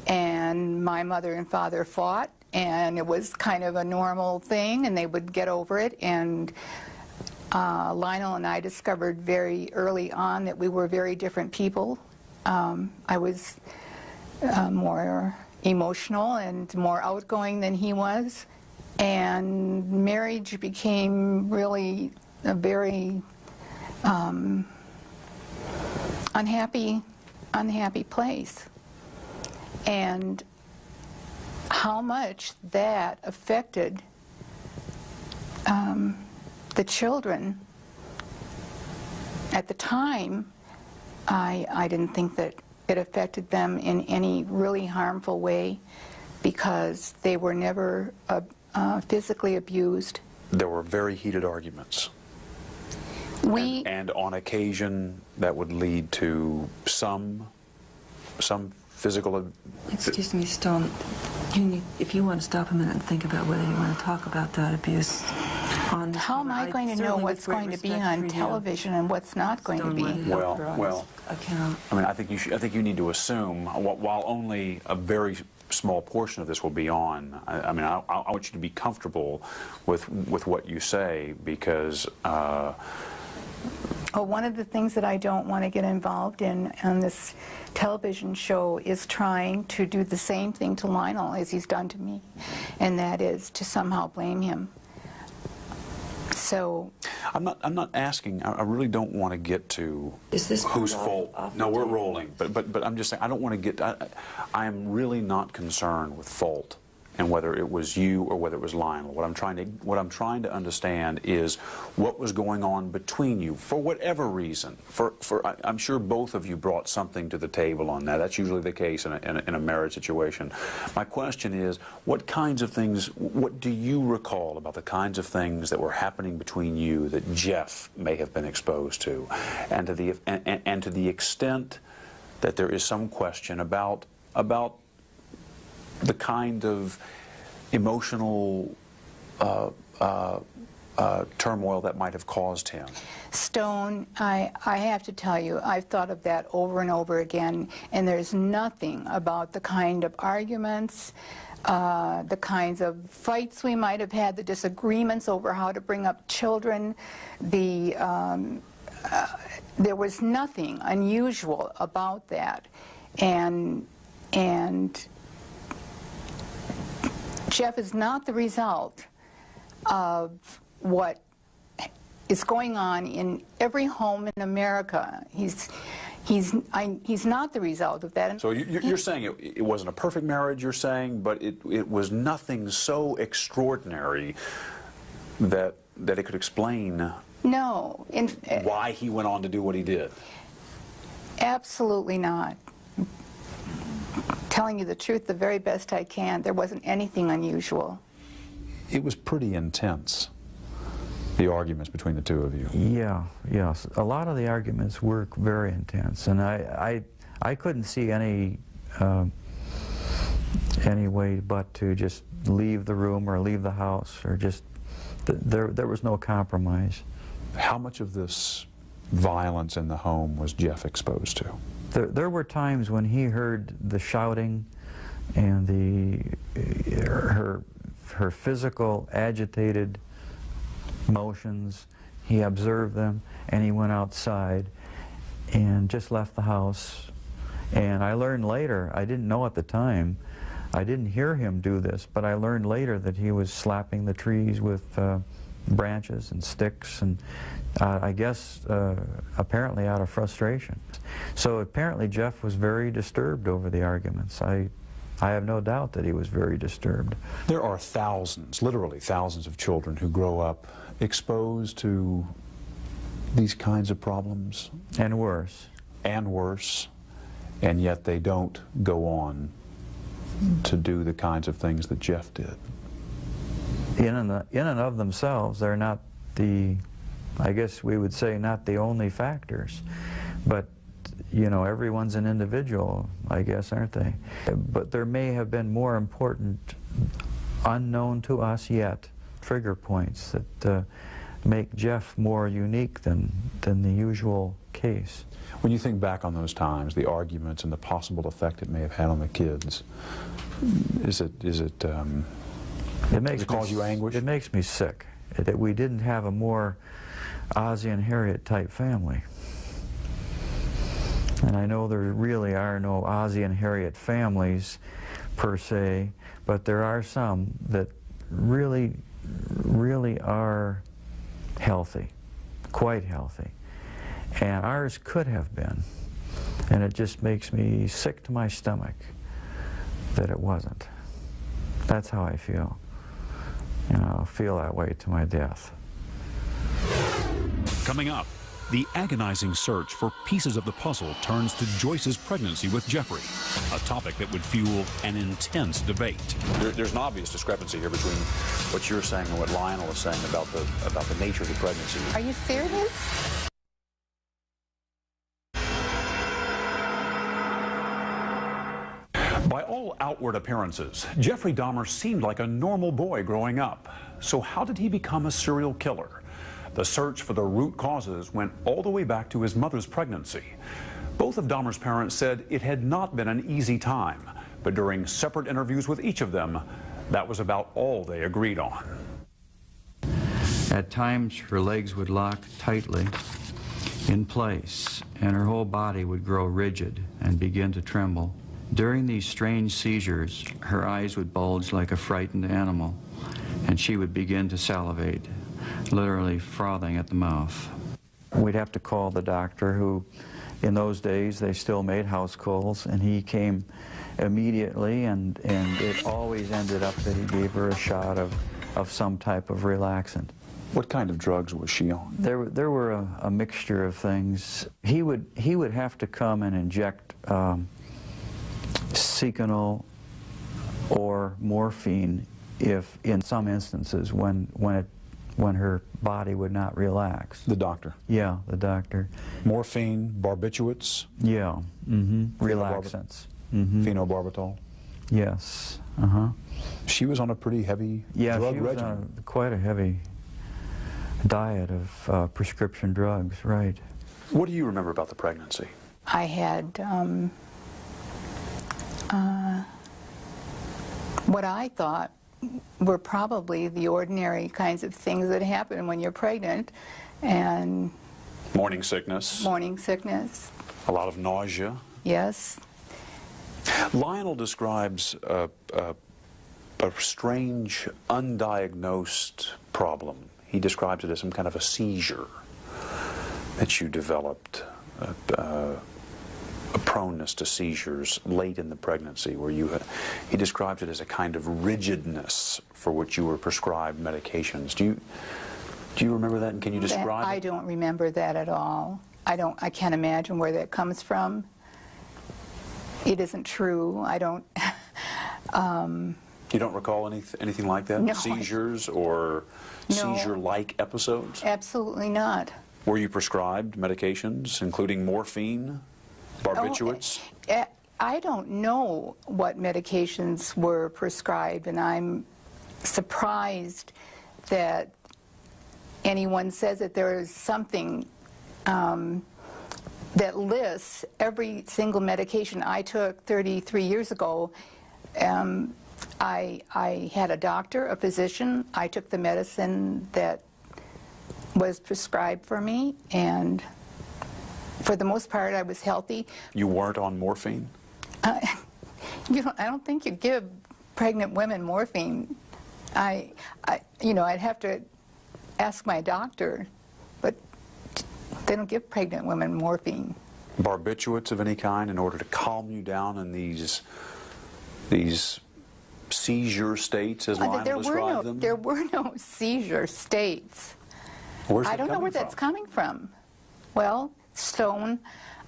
and my mother and father fought, and it was kind of a normal thing, and they would get over it. And Lionel and I discovered very early on that we were very different people. I was more emotional and more outgoing than he was, and marriage became really a very unhappy place. And how much that affected the children at the time, I didn't think that it affected them in any really harmful way, because they were never physically abused. There were very heated arguments. And on occasion, that would lead to some physical... Excuse me, Stone. If you want to stop a minute and think about whether you want to talk about that abuse on this. How am I going to know what's going to be on television and what's not going to be? Well, I mean, I think you need to assume, while only a very small portion of this will be on, I mean, I want you to be comfortable with what you say, because one of the things that I don't want to get involved in on this television show is trying to do the same thing to Lionel as he's done to me, and that is to somehow blame him. So I'm not asking. I really don't want to get to whose fault. No, we're rolling. But I'm just saying, I don't want to get. I am really not concerned with fault and whether it was you or whether it was Lionel. What I'm trying to understand is what was going on between you, for whatever reason. I'm sure both of you brought something to the table on that. That's usually the case in a marriage situation. My question is, what kinds of things, what do you recall about the kinds of things that were happening between you that Jeff may have been exposed to, and to the extent that there is some question about the kind of emotional turmoil that might have caused him? Stone, I have to tell you, I've thought of that over and over again, and there's nothing about the kind of arguments, the kinds of fights we might have had, the disagreements over how to bring up children, there was nothing unusual about that. And Jeff is not the result of what is going on in every home in America. He's not the result of that. So you're saying it wasn't a perfect marriage, you're saying, but it was nothing so extraordinary that it could explain No. why he went on to do what he did. Absolutely not. Telling you the truth the very best I can, there wasn't anything unusual. It was pretty intense, the arguments between the two of you. Yeah, yes. A lot of the arguments were very intense, and I couldn't see any way but to just leave the room or leave the house, or just, there was no compromise. How much of this violence in the home was Jeff exposed to? There were times when he heard the shouting and her physical agitated motions. He observed them, and he went outside and just left the house. And I learned later, I didn't know at the time, I didn't hear him do this, but I learned later that he was slapping the trees with branches and sticks, and I guess apparently out of frustration. So apparently Jeff was very disturbed over the arguments. I have no doubt that he was very disturbed. There are thousands, literally thousands of children who grow up exposed to these kinds of problems. And worse. And worse, and yet they don't go on to do the kinds of things that Jeff did. In and of themselves, they're not the, I guess we would say, not the only factors. But, you know, everyone's an individual, I guess, aren't they? But there may have been more important, unknown to us yet, trigger points that make Jeff more unique than the usual case. When you think back on those times, the arguments and the possible effect it may have had on the kids, does it cause you anguish? It makes me sick that we didn't have a more Ozzie and Harriet type family. And I know there really are no Ozzie and Harriet families per se, but there are some that really are healthy, quite healthy. And ours could have been. And it just makes me sick to my stomach that it wasn't. That's how I feel. You know, I'll feel that way to my death. Coming up, the agonizing search for pieces of the puzzle turns to Joyce's pregnancy with Jeffrey, a topic that would fuel an intense debate. There's an obvious discrepancy here between what you're saying and what Lionel is saying about the nature of the pregnancy. Are you serious? By all outward appearances, Jeffrey Dahmer seemed like a normal boy growing up. So how did he become a serial killer? The search for the root causes went all the way back to his mother's pregnancy. Both of Dahmer's parents said it had not been an easy time, but during separate interviews with each of them, that was about all they agreed on. At times, her legs would lock tightly in place, and her whole body would grow rigid and begin to tremble. During these strange seizures, her eyes would bulge like a frightened animal, and she would begin to salivate, literally frothing at the mouth. We'd have to call the doctor, who, in those days, they still made house calls, and he came immediately, and it always ended up that he gave her a shot of some type of relaxant. What kind of drugs was she on? There were a mixture of things. He would have to come and inject Seconal or morphine if, in some instances, when her body would not relax. The doctor? Yeah, the doctor. Morphine, barbiturates? Yeah, relaxants. Phenobarbital? Yes, She was on a pretty heavy drug regimen. Was on quite a heavy diet of prescription drugs, right. What do you remember about the pregnancy? I had what I thought were probably the ordinary kinds of things that happen when you're pregnant, and morning sickness. Morning sickness. A lot of nausea. Yes. Lionel describes a strange, undiagnosed problem. He describes it as some kind of a seizure that you developed. a proneness to seizures late in the pregnancy, where he describes it as a kind of rigidness for which you were prescribed medications. Do you remember that, and can you describe it? I don't remember that at all. I can't imagine where that comes from. It isn't true. I don't. You don't recall anything like that? No. Seizures or seizure-like episodes? Absolutely not. Were you prescribed medications, including morphine, barbiturates? I don't know what medications were prescribed, and I'm surprised that anyone says that there is something that lists every single medication I took 33 years ago. I had a doctor, a physician. I took the medicine that was prescribed for me, and for the most part, I was healthy. You weren't on morphine? I don't think you give pregnant women morphine. I'd have to ask my doctor, but they don't give pregnant women morphine. Barbiturates of any kind in order to calm you down in these seizure states, as Lionel described them? There were no seizure states. Where's I don't know where that's coming from. Well, Stone,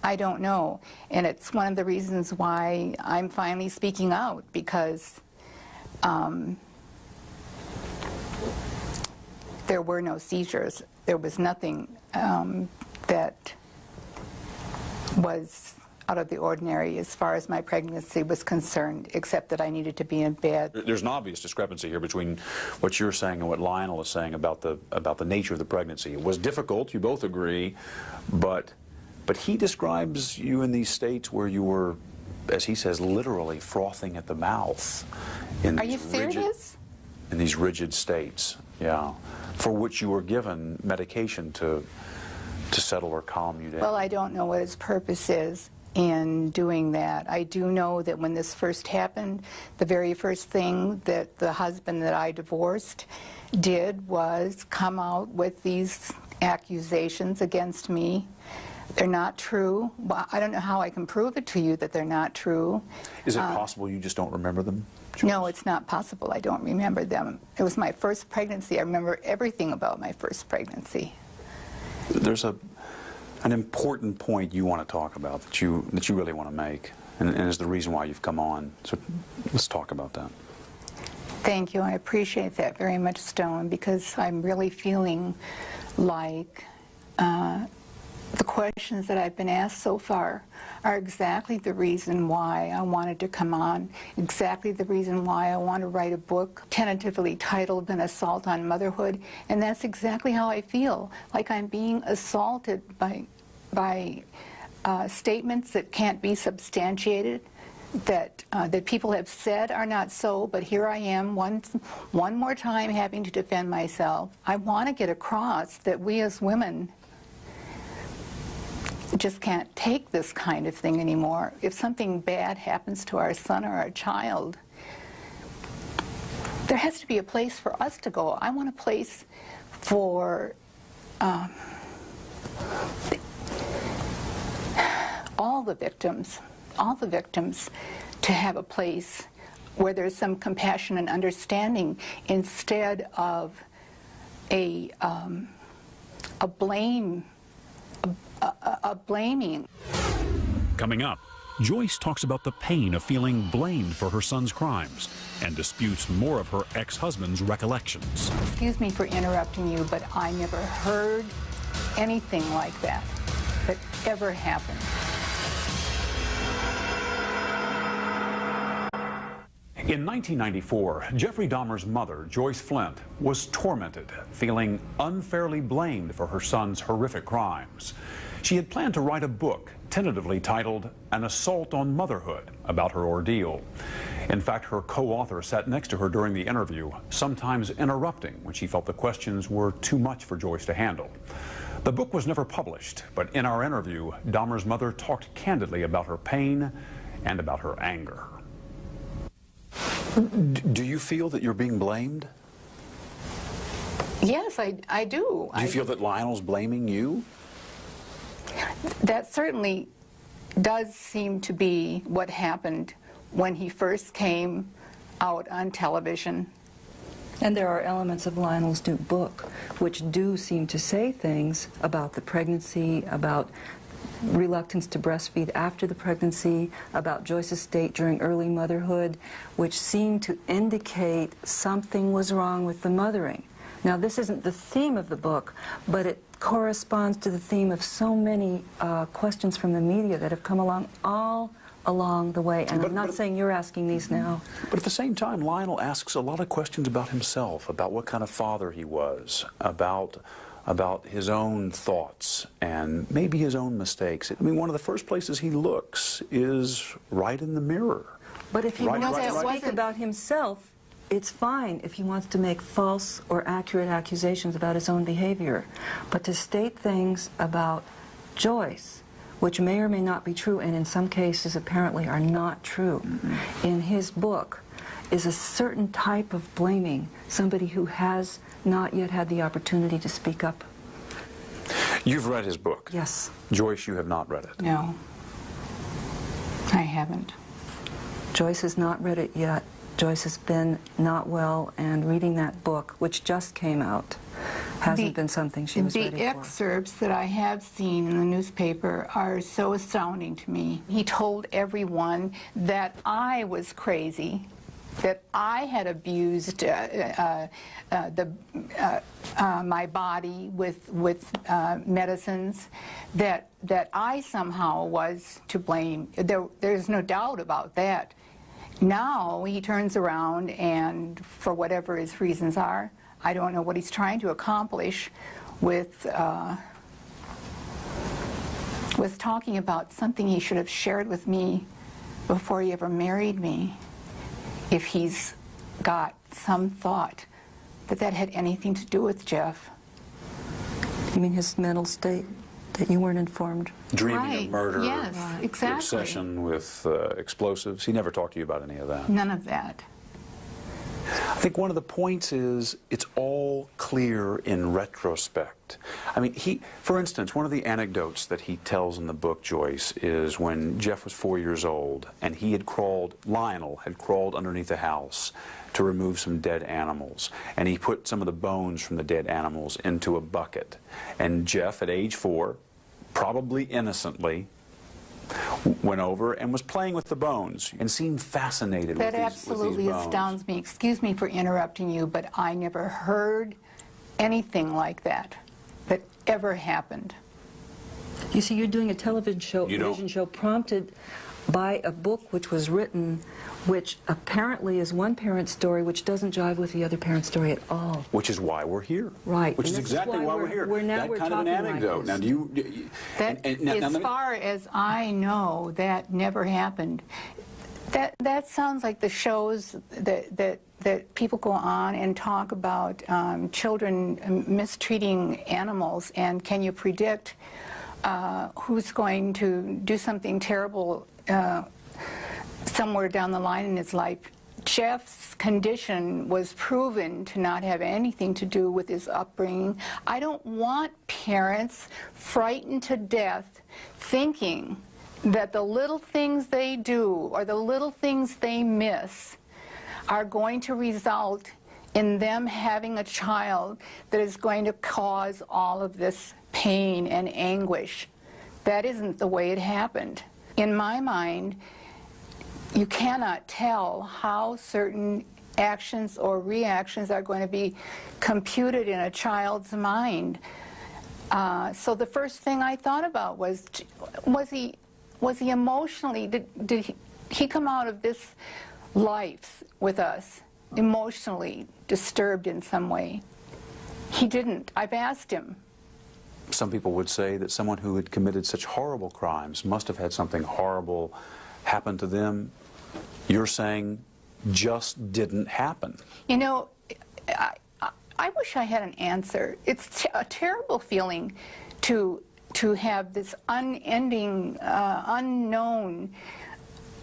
I don't know. And it's one of the reasons why I'm finally speaking out, because there were no seizures. There was nothing that was out of the ordinary as far as my pregnancy was concerned, except that I needed to be in bed. There's an obvious discrepancy here between what you're saying and what Lionel is saying about the nature of the pregnancy. It was difficult, you both agree, but he describes you in these states where you were, as he says, literally frothing at the mouth. Are you serious? In these rigid states, yeah, for which you were given medication to settle or calm you down. Well, I don't know what its purpose is in doing that. I do know that when this first happened, the very first thing that the husband that I divorced did was come out with these accusations against me. They're not true. Well, I don't know how I can prove it to you that they're not true. Is it possible you just don't remember them, Joyce? No, it's not possible. I don't remember them. It was my first pregnancy. I remember everything about my first pregnancy. There's an important point you want to talk about that you really want to make, and is the reason why you've come on. So let's talk about that. Thank you. I appreciate that very much, Stone, because I'm really feeling like the questions that I've been asked so far are exactly the reason why I wanted to come on, exactly the reason why I want to write a book tentatively titled An Assault on Motherhood, and that's exactly how I feel, like I'm being assaulted by statements that can't be substantiated, that people have said are not so, but here I am one more time having to defend myself. I want to get across that we as women just can't take this kind of thing anymore. If something bad happens to our son or our child, there has to be a place for us to go. I want a place for all the victims to have a place where there's some compassion and understanding instead of a blaming. Coming up, Joyce talks about the pain of feeling blamed for her son's crimes and disputes more of her ex-husband's recollections. Excuse me for interrupting you, but I never heard anything like that ever happened. In 1994, Jeffrey Dahmer's mother, Joyce Flint, was tormented, feeling unfairly blamed for her son's horrific crimes. She had planned to write a book, tentatively titled An Assault on Motherhood, about her ordeal. In fact, her co-author sat next to her during the interview, sometimes interrupting when she felt the questions were too much for Joyce to handle. The book was never published, but in our interview, Dahmer's mother talked candidly about her pain and about her anger. Do you feel that you're being blamed? Yes, I do. Do you feel that Lionel's blaming you? That certainly does seem to be what happened when he first came out on television. And there are elements of Lionel's new book which do seem to say things about the pregnancy, about reluctance to breastfeed after the pregnancy, about Joyce's state during early motherhood, which seem to indicate something was wrong with the mothering. Now, this isn't the theme of the book, but it corresponds to the theme of so many questions from the media that have come along all along the way. And I'm not saying you're asking these now. But at the same time, Lionel asks a lot of questions about himself, about what kind of father he was, about his own thoughts and maybe his own mistakes. I mean, one of the first places he looks is right in the mirror. But if he wants to speak about himself, it's fine if he wants to make false or accurate accusations about his own behavior. But to state things about Joyce, which may or may not be true, and in some cases apparently are not true, in his book, is a certain type of blaming somebody who has not yet had the opportunity to speak up. You've read his book? Yes. Joyce, you have not read it? No, I haven't. Joyce has not read it yet. Joyce has been not well, and reading that book, which just came out, hasn't been something she was ready for. The excerpts that I have seen in the newspaper are so astounding to me. He told everyone that I was crazy, that I had abused my body with medicines, that I somehow was to blame. There's no doubt about that. Now he turns around and, for whatever his reasons are, I don't know what he's trying to accomplish with talking about something he should have shared with me before he ever married me. If he's got some thought that that had anything to do with Jeff. You mean his mental state, that you weren't informed? Dreaming of murder, yes, exactly. obsession with explosives. He never talked to you about any of that. None of that. I think one of the points is it's all clear in retrospect. I mean, for instance, one of the anecdotes that he tells in the book, Joyce, is when Jeff was 4 years old and Lionel had crawled underneath the house to remove some dead animals, and he put some of the bones from the dead animals into a bucket. And Jeff, at age 4, probably innocently, went over and was playing with the bones and seemed fascinated with these bones. That absolutely astounds me. Excuse me for interrupting you, but I never heard anything like that ever happened. You see, you're doing a television show prompted by a book which was written, which apparently is one parent's story which doesn't jive with the other parent's story at all. Which is why we're here. Right. Which is exactly why we're here. That kind of an anecdote. Now, do you... As far as I know, that never happened. That sounds like the shows that people go on and talk about children mistreating animals, and can you predict who's going to do something terrible somewhere down the line in his life. Jeff's condition was proven to not have anything to do with his upbringing. I don't want parents frightened to death thinking that the little things they do or the little things they miss are going to result in them having a child that is going to cause all of this pain and anguish. That isn't the way it happened. In my mind, you cannot tell how certain actions or reactions are going to be computed in a child's mind. So the first thing I thought about was he emotionally, did he come out of this life with us emotionally disturbed in some way? He didn't. I've asked him. Some people would say that someone who had committed such horrible crimes must have had something horrible happen to them. You're saying just didn't happen. You know, I wish I had an answer. It's a terrible feeling to have this unending, unknown,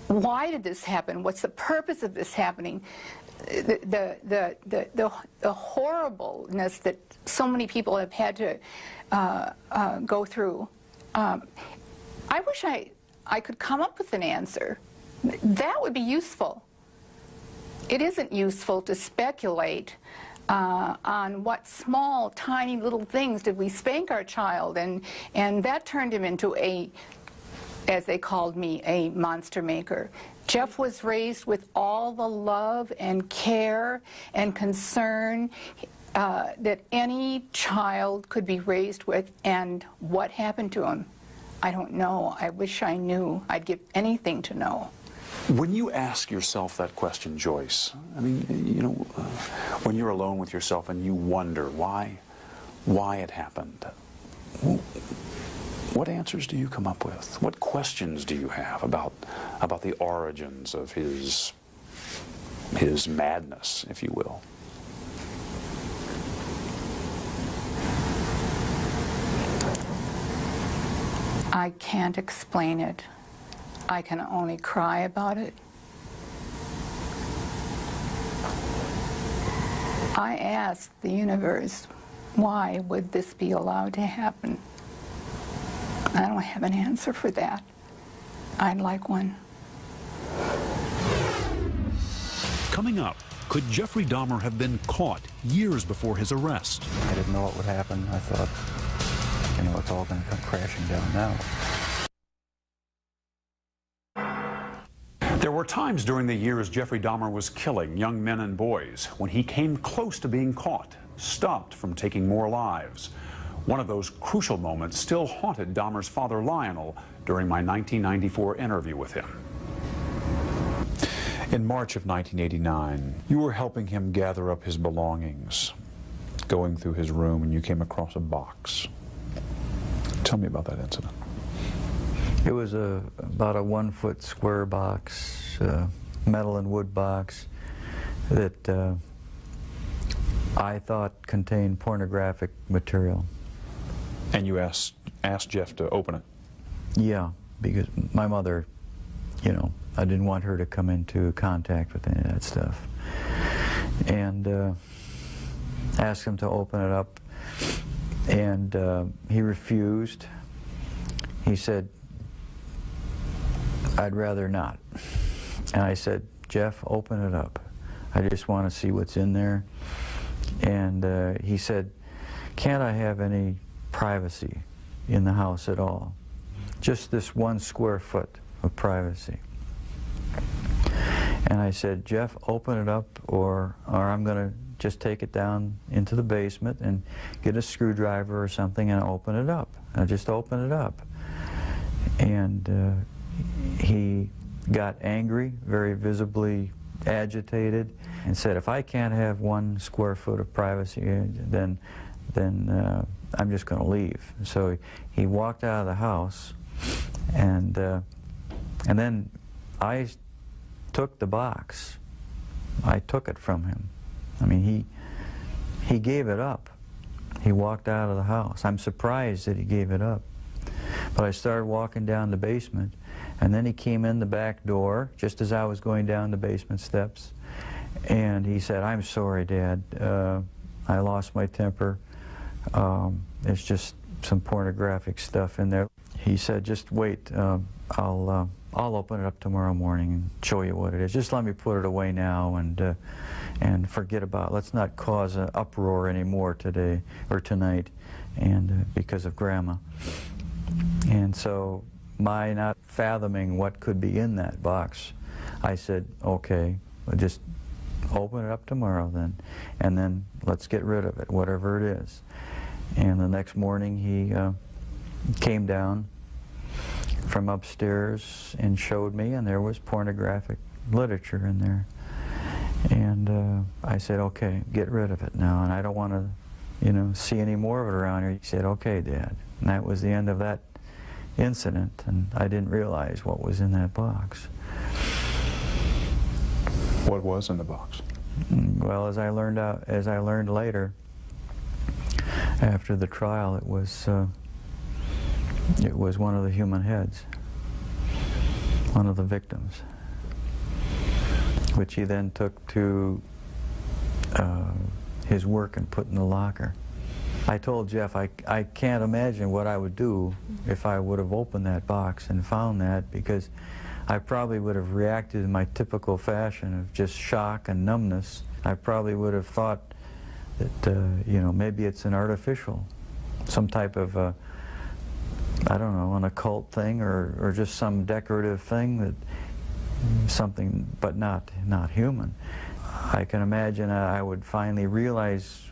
why did this happen? What's the purpose of this happening? The horribleness that so many people have had to go through. I wish I could come up with an answer. That would be useful. It isn't useful to speculate on what small, tiny little things did we spank our child, and that turned him into a, as they called me, a monster maker. Jeff was raised with all the love and care and concern that any child could be raised with, and what happened to him, I don't know. I wish I knew. I'd give anything to know. When you ask yourself that question, Joyce, I mean, you know, when you're alone with yourself and you wonder why it happened, what answers do you come up with? What questions do you have about the origins of his madness, if you will? I can't explain it. I can only cry about it. I asked the universe, why would this be allowed to happen? I don't have an answer for that. I'd like one. Coming up, could Jeffrey Dahmer have been caught years before his arrest? I didn't know what would happen. I thought, you know, it's all going to come crashing down now. There were times during the years Jeffrey Dahmer was killing young men and boys when he came close to being caught, stopped from taking more lives. One of those crucial moments still haunted Dahmer's father, Lionel, during my 1994 interview with him. In March of 1989, you were helping him gather up his belongings, going through his room, and you came across a box. Tell me about that incident. It was about a 1-foot square box, metal and wood box, that I thought contained pornographic material. And you asked Jeff to open it? Yeah, because my mother, you know, I didn't want her to come into contact with any of that stuff. And asked him to open it up, and he refused. He said, "I'd rather not." And I said, "Jeff, open it up. I just want to see what's in there." And he said, "Can't I have any privacy in the house at all? Just this 1 square foot of privacy." And I said, "Jeff, open it up, or I'm going to just take it down into the basement and get a screwdriver or something and open it up. And just open it up." And he got angry, very visibly agitated, and said, "If I can't have 1 square foot of privacy, then I'm just going to leave." So he walked out of the house, and then I took the box. I took it from him. I mean, he gave it up. He walked out of the house. I'm surprised that he gave it up. But I started walking down the basement, and then he came in the back door just as I was going down the basement steps, and he said, "I'm sorry, Dad. I lost my temper. There's just some pornographic stuff in there." He said, "Just wait. I'll open it up tomorrow morning and show you what it is. Just let me put it away now and forget about it. Let's not cause an uproar anymore today or tonight, and because of Grandma." And so, my not fathoming what could be in that box, I said, "Okay, we'll just open it up tomorrow then, and then let's get rid of it, whatever it is." And the next morning he came down from upstairs and showed me, and there was pornographic literature in there. And I said, "Okay, get rid of it now, and I don't want to, you know, see any more of it around here." He said, "Okay, Dad." And that was the end of that incident, and I didn't realize what was in that box. What was in the box? Well, as I learned later, after the trial, it was one of the human heads, one of the victims, which he then took to his work and put in the locker. I told Jeff I can't imagine what I would do if I would have opened that box and found that, because I probably would have reacted in my typical fashion of just shock and numbness. I probably would have thought that, you know, maybe it's an artificial, some type of, I don't know, an occult thing, or just some decorative thing, that something, but not human. I can imagine I would finally realize,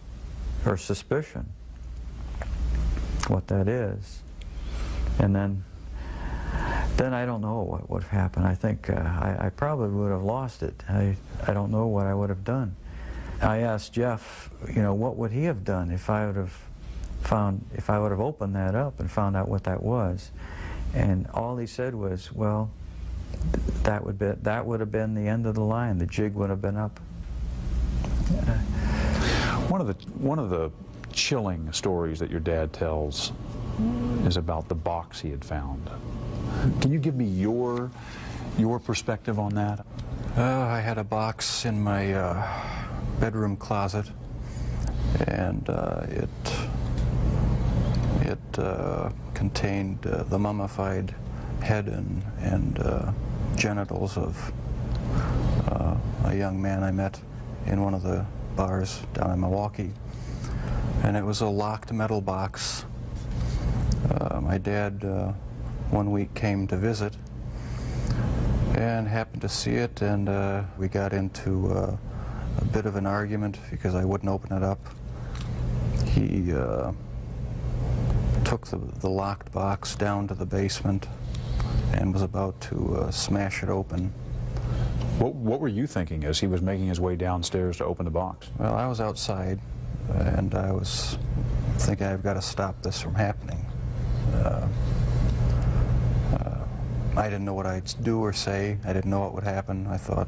or suspicion, what that is. And then I don't know what would happen. I think I probably would have lost it. I don't know what I would have done. I asked Jeff, you know, what would he have done if I would have opened that up and found out what that was. And all he said was, well, that would have been the end of the line. The jig would have been up. One of the chilling stories that your dad tells is about the box he had found. Can you give me your perspective on that? I had a box in my bedroom closet, and it contained the mummified head and genitals of a young man I met in one of the bars down in Milwaukee. And it was a locked metal box. My dad one week came to visit and happened to see it, and we got into a bit of an argument because I wouldn't open it up. He took the locked box down to the basement and was about to smash it open. What were you thinking as he was making his way downstairs to open the box? Well, I was outside, and I was thinking, I've got to stop this from happening. I didn't know what I'd do or say. I didn't know what would happen. I thought,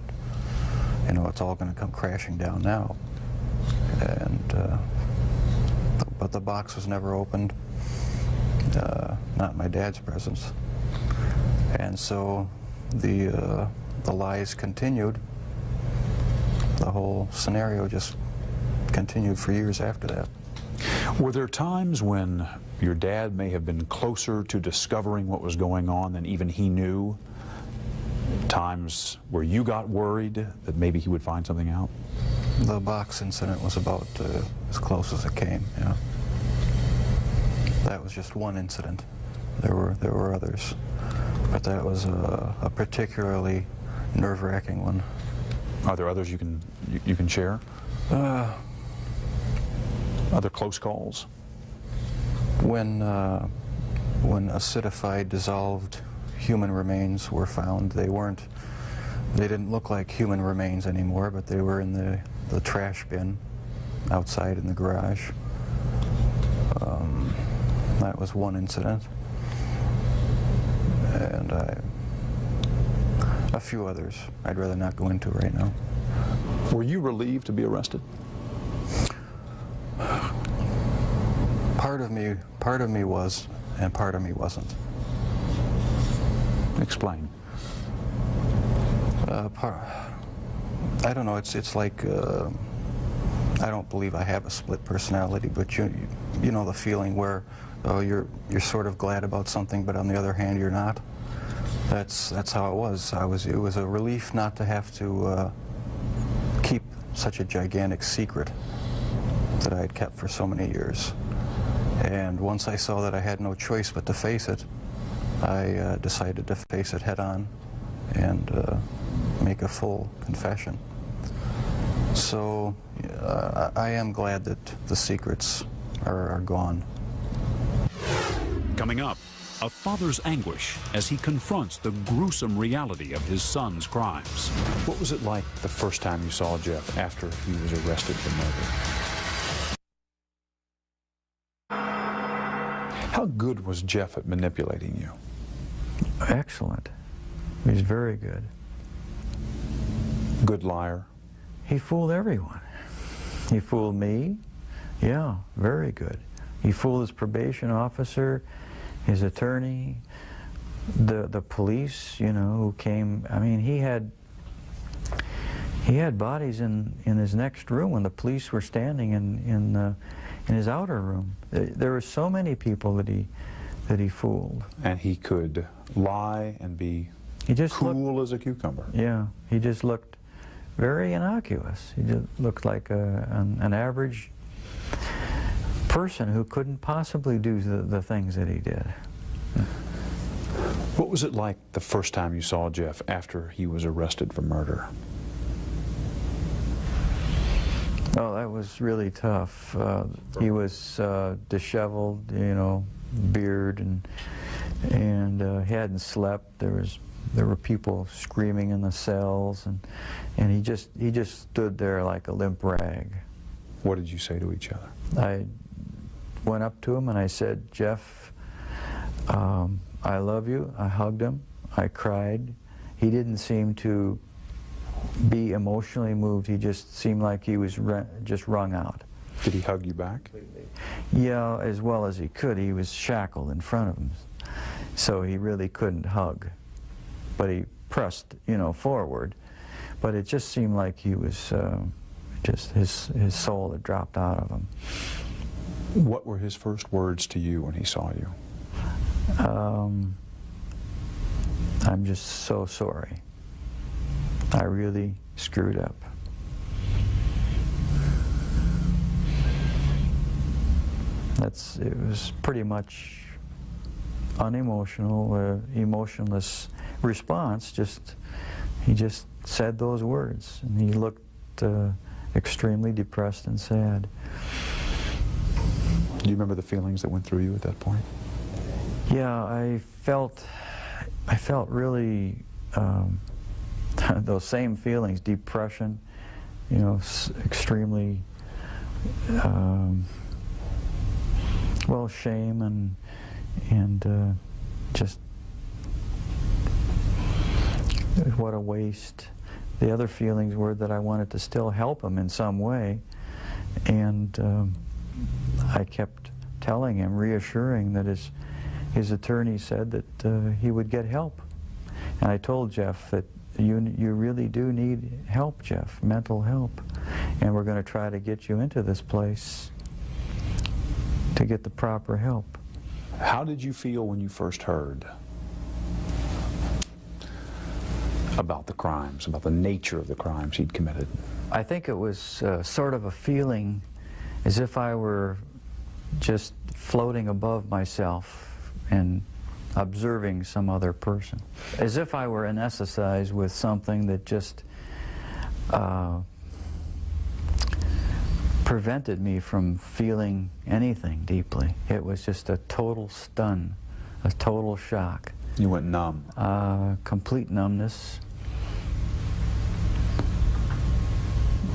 you know, it's all going to come crashing down now. And but the box was never opened, not in my dad's presence. And so the lies continued. The whole scenario just continued for years after that. Were there times when your dad may have been closer to discovering what was going on than even he knew? Times where you got worried that maybe he would find something out? The box incident was about as close as it came, yeah. That was just one incident. There were others, but that was a particularly nerve-wracking one. Are there others you can share? Other close calls? When acidified, dissolved human remains were found, they didn't look like human remains anymore, but they were in the trash bin outside in the garage. That was one incident. And a few others I'd rather not go into right now. Were you relieved to be arrested? Part of me was, and part of me wasn't. Explain. I don't know. It's like I don't believe I have a split personality, but you know the feeling where you're sort of glad about something, but on the other hand you're not. That's how it was. It was a relief not to have to keep such a gigantic secret that I had kept for so many years. And once I saw that I had no choice but to face it, I decided to face it head on and make a full confession. So I am glad that the secrets are gone. Coming up, a father's anguish as he confronts the gruesome reality of his son's crimes. What was it like the first time you saw Jeff after he was arrested for murder? How good was Jeff at manipulating you? Excellent. He's very good. Good liar? He fooled everyone. He fooled me. Yeah, very good. He fooled his probation officer, his attorney, the police, you know, who came. I mean, he had bodies in his next room when the police were standing in in his outer room. There were so many people that he fooled. And he could lie and be cool as a cucumber. Yeah, he just looked very innocuous. He just looked like an average person who couldn't possibly do the things that he did. What was it like the first time you saw Jeff after he was arrested for murder? Oh, that was really tough. He was disheveled, you know, beard, and he hadn't slept. There were people screaming in the cells, and he just stood there like a limp rag. What did you say to each other? I went up to him and I said, "Jeff, I love you." I hugged him. I cried. He didn't seem to be emotionally moved. He just seemed like he was just wrung out. Did he hug you back? Yeah, as well as he could. He was shackled in front of him, so he really couldn't hug. But he pressed, you know, forward. But it just seemed like he was just his soul had dropped out of him. What were his first words to you when he saw you? I'm just so sorry. I really screwed up. It was pretty much unemotional, emotionless response. He just said those words, and he looked extremely depressed and sad. Do you remember the feelings that went through you at that point? Yeah, I felt really those same feelings: depression, you know, extremely well, shame and just what a waste. The other feelings were that I wanted to still help him in some way, and I kept telling him, reassuring that his attorney said that he would get help. And I told Jeff that you really do need help, Jeff, mental help, and we're going to try to get you into this place to get the proper help. How did you feel when you first heard about the crimes, about the nature of the crimes he'd committed? I think it was sort of a feeling as if I were just floating above myself and observing some other person. As if I were anesthetized with something that just prevented me from feeling anything deeply. It was just a total stun, a total shock. You went numb? Complete numbness.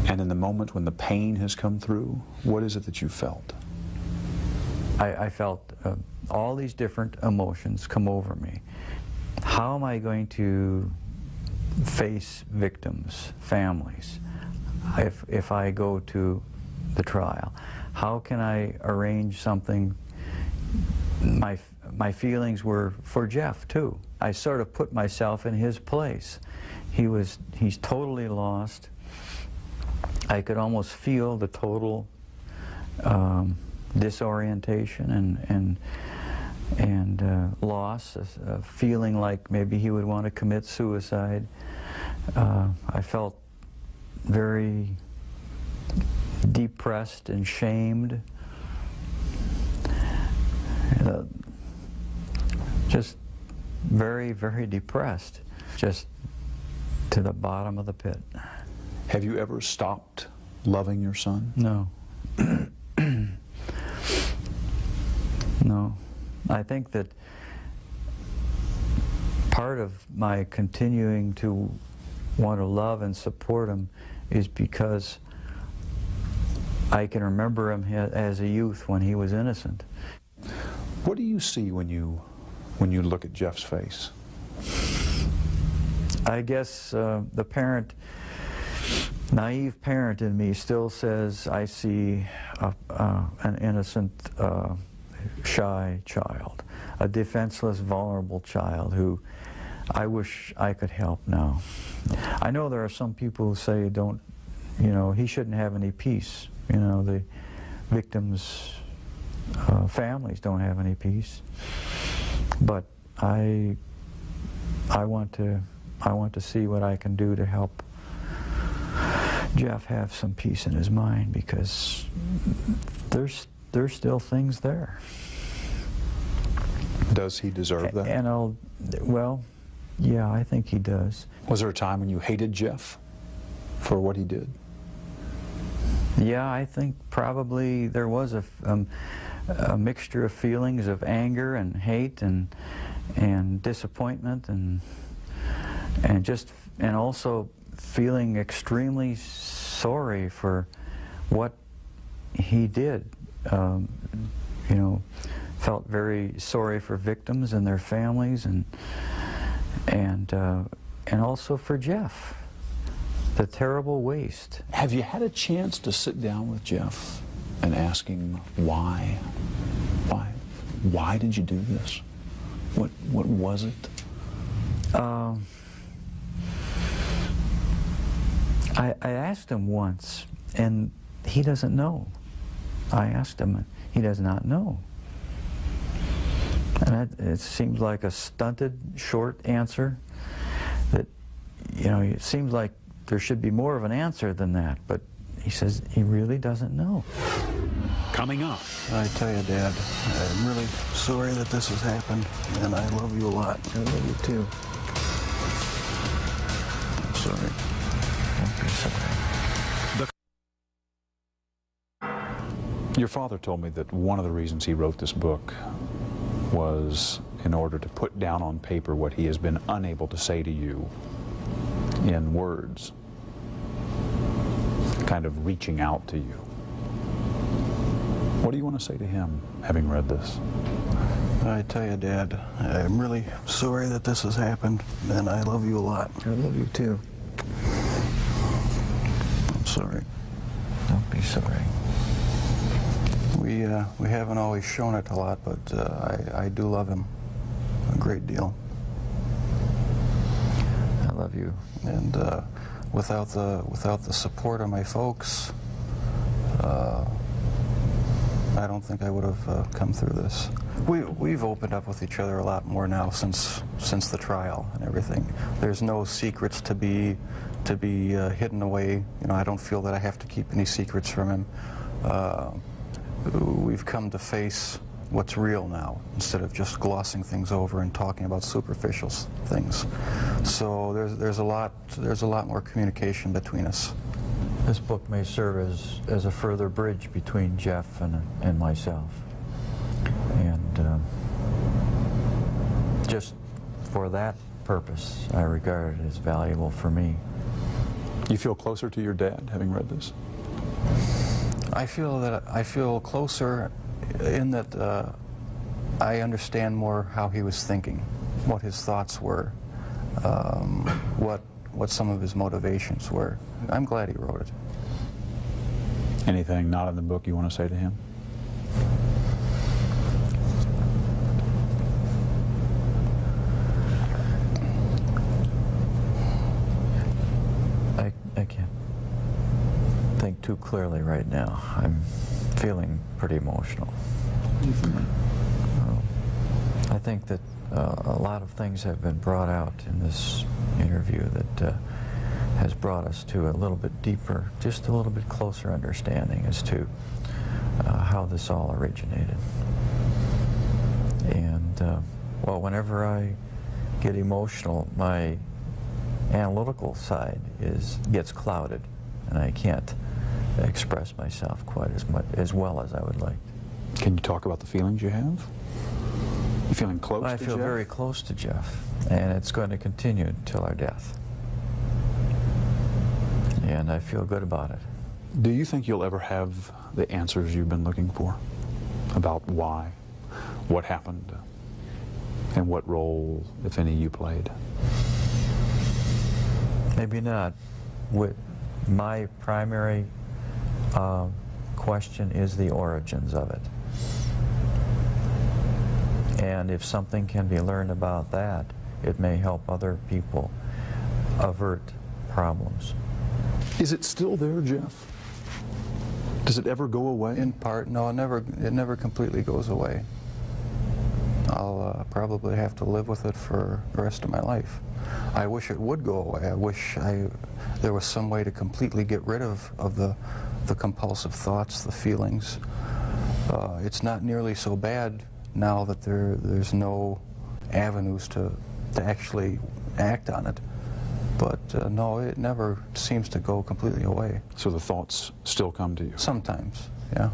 And in the moment when the pain has come through, what is it that you felt? I felt all these different emotions come over me. How am I going to face victims, families, if I go to the trial? How can I arrange something? My feelings were for Jeff too. I sort of put myself in his place. He's totally lost. I could almost feel the total disorientation and loss, feeling like maybe he would want to commit suicide. I felt very depressed and shamed. Just very, very depressed, just to the bottom of the pit. Have you ever stopped loving your son? No. No. I think that part of my continuing to want to love and support him is because I can remember him as a youth when he was innocent. What do you see when you look at Jeff's face? I guess the parent, naive parent in me still says I see an innocent, shy child, a defenseless, vulnerable child who I wish I could help now. I know there are some people who say he shouldn't have any peace. You know, the victims' families don't have any peace. But I want to see what I can do to help Jeff have some peace in his mind, because there's still things there. Does he deserve that? And well, yeah, I think he does. Was there a time when you hated Jeff for what he did? Yeah, I think probably there was a mixture of feelings of anger and hate and disappointment and also feeling extremely sorry for what he did. You know, felt very sorry for victims and their families, and also for Jeff. The terrible waste. Have you had a chance to sit down with Jeff and ask him why? Why did you do this? What was it? I asked him once, and he doesn't know. I asked him, he does not know. And it seems like a stunted, short answer that, you know, it seems like there should be more of an answer than that, but he says he really doesn't know. Coming up. I tell you, Dad, I'm really sorry that this has happened, and I love you a lot. I love you too. I'm sorry. Don't be sorry. Your father told me that one of the reasons he wrote this book was in order to put down on paper what he has been unable to say to you in words, kind of reaching out to you. What do you want to say to him, having read this? I tell you, Dad, I'm really sorry that this has happened, and I love you a lot. I love you too. I'm sorry. Don't be sorry. We haven't always shown it a lot, but I do love him a great deal. I love you. And without the support of my folks, I don't think I would have come through this. We've opened up with each other a lot more now since the trial and everything. There's no secrets to be hidden away. You know, I don't feel that I have to keep any secrets from him. We've come to face what's real now, instead of just glossing things over and talking about superficial things. So there's a lot more communication between us. This book may serve as a further bridge between Jeff and myself. And just for that purpose, I regard it as valuable for me. You feel closer to your dad, having read this? I feel closer in that I understand more how he was thinking, what his thoughts were, what some of his motivations were. I'm glad he wrote it. Anything not in the book you want to say to him? I can't think too clearly right now. I'm feeling pretty emotional. I think that a lot of things have been brought out in this interview that has brought us to a little bit deeper, just a little bit closer understanding as to how this all originated. And, well, whenever I get emotional, my analytical side gets clouded, and I can't express myself quite as well as I would like. Can you talk about the feelings you have? You feeling close to Jeff? I feel very close to Jeff, and it's going to continue until our death. And I feel good about it. Do you think you'll ever have the answers you've been looking for about why, what happened, and what role, if any, you played? Maybe not. My primary question is the origins of it. And if something can be learned about that, it may help other people avert problems. Is it still there, Jeff? Does it ever go away? In part, no, it never completely goes away. I'll probably have to live with it for the rest of my life. I wish it would go away. I wish there was some way to completely get rid of the compulsive thoughts, the feelings. It's not nearly so bad now that there's no avenues to actually act on it. But no, it never seems to go completely away. So the thoughts still come to you? Sometimes, yeah.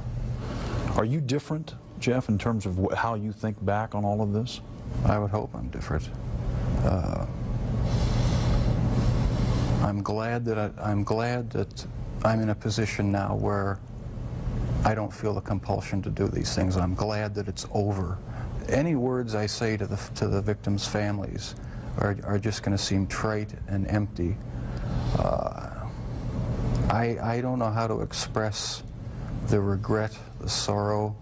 Are you different, Jeff, in terms of how you think back on all of this? I would hope I'm different. I'm glad that I'm in a position now where I don't feel the compulsion to do these things. I'm glad that it's over. Any words I say to the victims' families are just going to seem trite and empty. I don't know how to express the regret, the sorrow,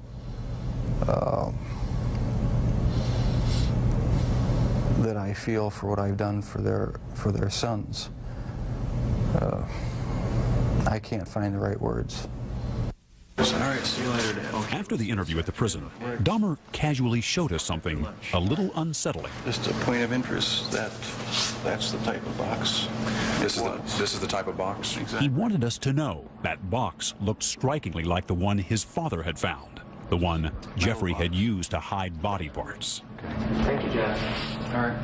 that I feel for what I've done for their sons. I can't find the right words. All right, see you later, Dad. Okay. After the interview at the prison, Dahmer casually showed us something a little unsettling. Just a point of interest, that's the type of box. This is the type of box? Exactly. He wanted us to know that box looked strikingly like the one his father had found, the one Jeffrey had used to hide body parts. Okay. Thank you, Jeff. All right.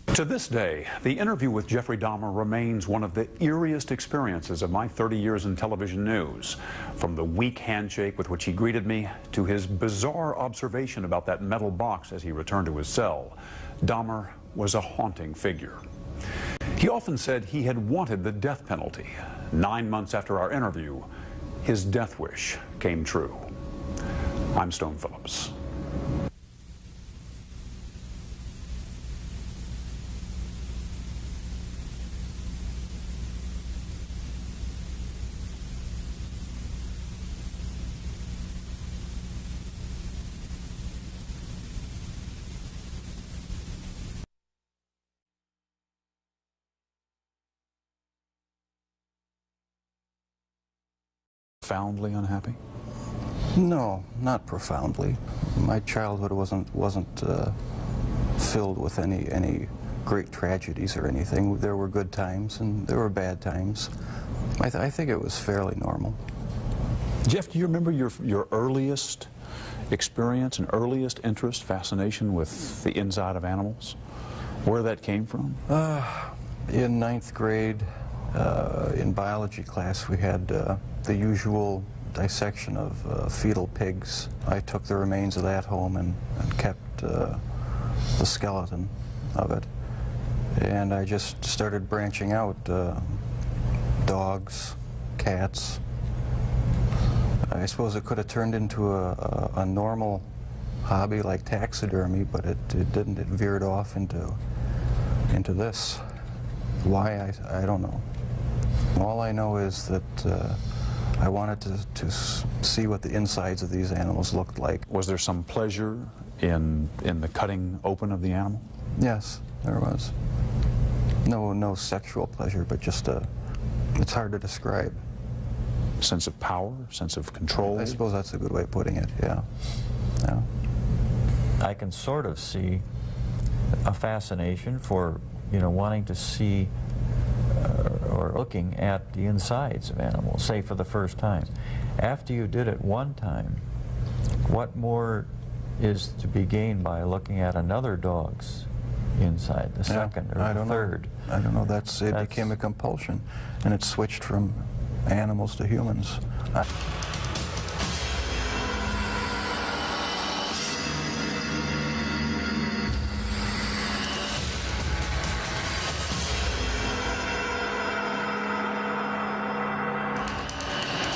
To this day, the interview with Jeffrey Dahmer remains one of the eeriest experiences of my 30 years in television news. From the weak handshake with which he greeted me to his bizarre observation about that metal box as he returned to his cell, Dahmer was a haunting figure. He often said he had wanted the death penalty. 9 months after our interview, his death wish came true. I'm Stone Phillips. Profoundly unhappy? No, not profoundly. My childhood wasn't filled with any great tragedies or anything. There were good times and there were bad times. I think it was fairly normal. Jeff, do you remember your earliest experience and earliest interest, fascination with the inside of animals? Where that came from? In 9th grade, in biology class, we had the usual dissection of fetal pigs. I took the remains of that home and kept the skeleton of it. And I just started branching out, dogs, cats. I suppose it could have turned into a normal hobby like taxidermy, but it didn't. It veered off into this. Why, I don't know. All I know is that I wanted to see what the insides of these animals looked like. Was there some pleasure in the cutting open of the animal? Yes, there was. No sexual pleasure, but just it's hard to describe. Sense of power, sense of control? I suppose that's a good way of putting it, yeah. Yeah. I can sort of see a fascination for, wanting to see or looking at the insides of animals, say for the first time. After you did it one time, what more is to be gained by looking at another dog's inside, the second or the third? I don't know. It became a compulsion, and it switched from animals to humans.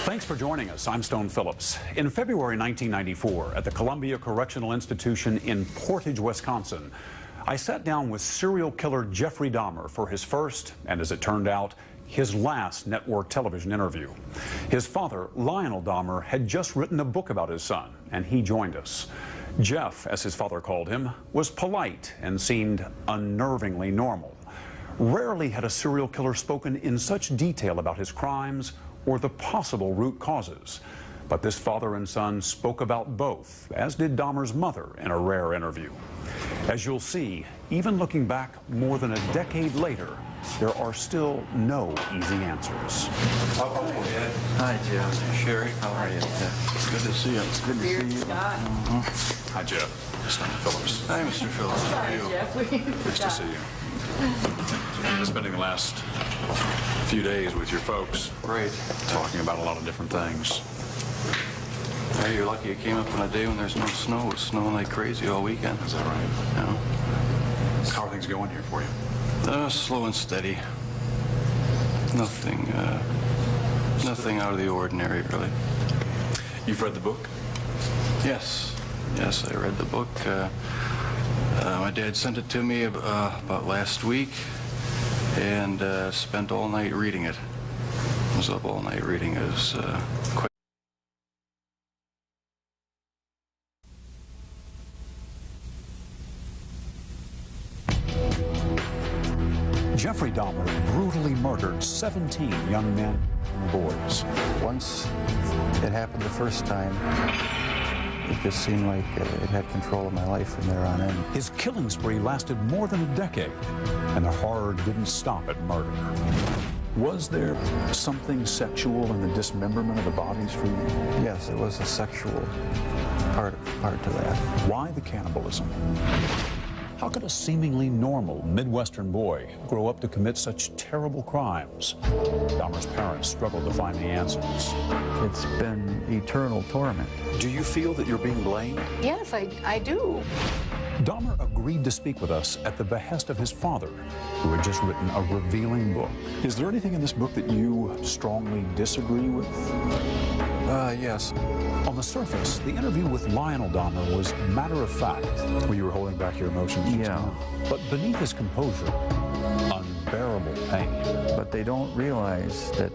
Thanks for joining us. I'm Stone Phillips. In February 1994, at the Columbia Correctional Institution in Portage, Wisconsin, I sat down with serial killer Jeffrey Dahmer for his first, and as it turned out, his last network television interview. His father, Lionel Dahmer, had just written a book about his son, and he joined us. Jeff, as his father called him, was polite and seemed unnervingly normal. Rarely had a serial killer spoken in such detail about his crimes or the possible root causes. But this father and son spoke about both, as did Dahmer's mother in a rare interview. As you'll see, even looking back more than a decade later, there are still no easy answers. How are you, Dad? Hi, Jeff. Sherry, how are you? Yeah. Good to see you. It's good to see you. Hi, Jeff. Mr. Phillips. Hi, Mr. Phillips. How are you? Nice to see you. So you've been spending the last few days with your folks. Right. Talking about a lot of different things. Hey, you're lucky it came up on a day when there's no snow. It's snowing like crazy all weekend. Is that right? Yeah. How are things going here for you? Slow and steady. Nothing out of the ordinary, really. You've read the book? Yes. Yes, I read the book. My dad sent it to me about last week and spent all night reading it. I was up all night reading it. It was quite... Jeffrey Dahmer brutally murdered 17 young men and boys. Once it happened the first time, it just seemed like it had control of my life from there on in. His killing spree lasted more than a decade, and the horror didn't stop at murder. Was there something sexual in the dismemberment of the bodies for you? Yes, there was a sexual part to that. Why the cannibalism? How could a seemingly normal Midwestern boy grow up to commit such terrible crimes? Dahmer's parents struggled to find the answers. It's been eternal torment. Do you feel that you're being blamed? Yes, I do. Dahmer agreed to speak with us at the behest of his father, who had just written a revealing book. Is there anything in this book that you strongly disagree with? Yes. On the surface, the interview with Lionel Dahmer was matter of fact. Well, you were holding back your emotions. Yeah. But beneath his composure, unbearable pain. But they don't realize that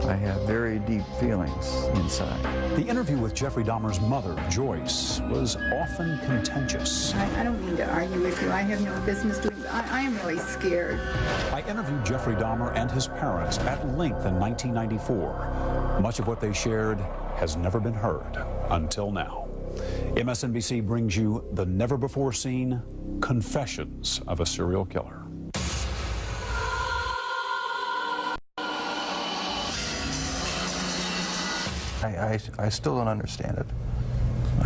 I have very deep feelings inside. The interview with Jeffrey Dahmer's mother, Joyce, was often contentious. I don't mean to argue with you. I have no business doing that. I am really scared. I interviewed Jeffrey Dahmer and his parents at length in 1994. Much of what they shared has never been heard until now. MSNBC brings you the never-before-seen confessions of a serial killer. I still don't understand it.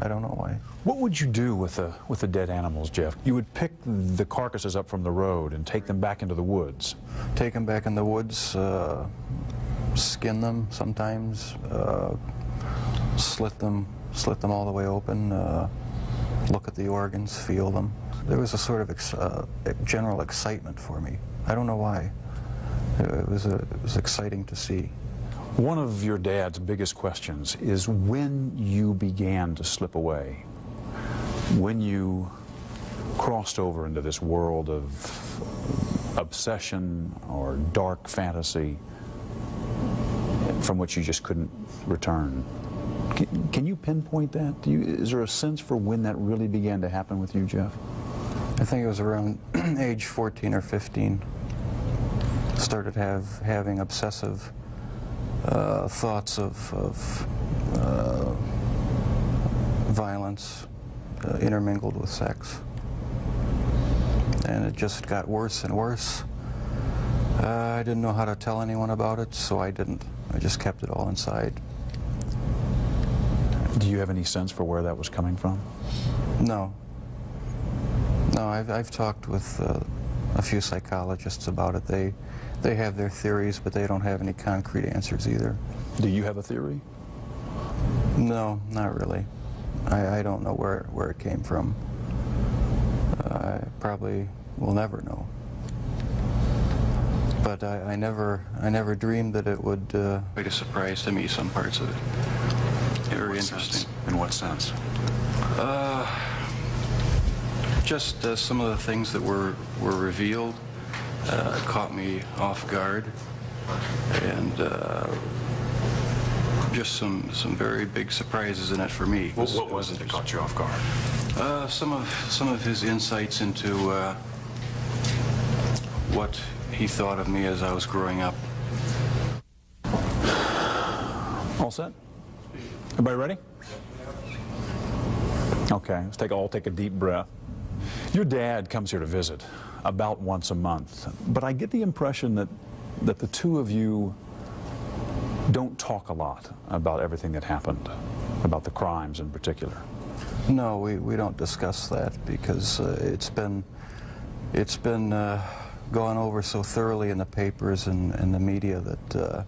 I don't know why. What would you do with the dead animals, Jeff? You would pick the carcasses up from the road and take them back into the woods. Take them back in the woods, skin them sometimes, slit them all the way open, look at the organs, feel them. There was a sort of general excitement for me. I don't know why. It was exciting to see. One of your dad's biggest questions is when you began to slip away, when you crossed over into this world of obsession or dark fantasy from which you just couldn't return. Can you pinpoint that? Is there a sense for when that really began to happen with you, Jeff? I think it was around age 14 or 15. Started having obsessive thoughts of violence intermingled with sex. And it just got worse and worse. I didn't know how to tell anyone about it, so I didn't. I just kept it all inside. Do you have any sense for where that was coming from? No. No, I've talked with a few psychologists about it. They have their theories, but they don't have any concrete answers either. Do you have a theory? No, not really. I don't know where it came from. I probably will never know. But I never dreamed that it would... Quite a surprise to me, some parts of it. Very interesting. In what sense? Just some of the things that were revealed caught me off guard, and just some very big surprises in it for me. What was it that caught you off guard? Some of his insights into what he thought of me as I was growing up. All set? Everybody ready? Okay, let's all take a deep breath. Your dad comes here to visit about once a month, but I get the impression that the two of you don't talk a lot about everything that happened, about the crimes in particular. No, we don't discuss that because it's been gone over so thoroughly in the papers and the media that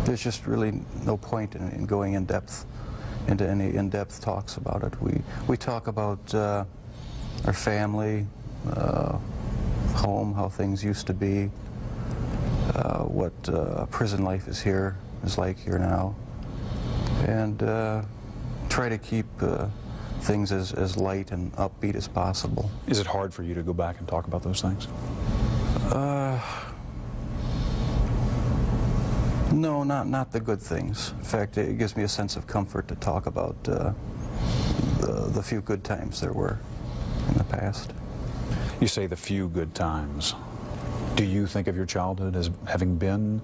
there's just really no point in going into any in-depth talks about it. We talk about our family, home, how things used to be, what prison life is like here now, and try to keep things as light and upbeat as possible. Is it hard for you to go back and talk about those things? No, not the good things. In fact, it gives me a sense of comfort to talk about the few good times there were in the past. You say the few good times. Do you think of your childhood as having been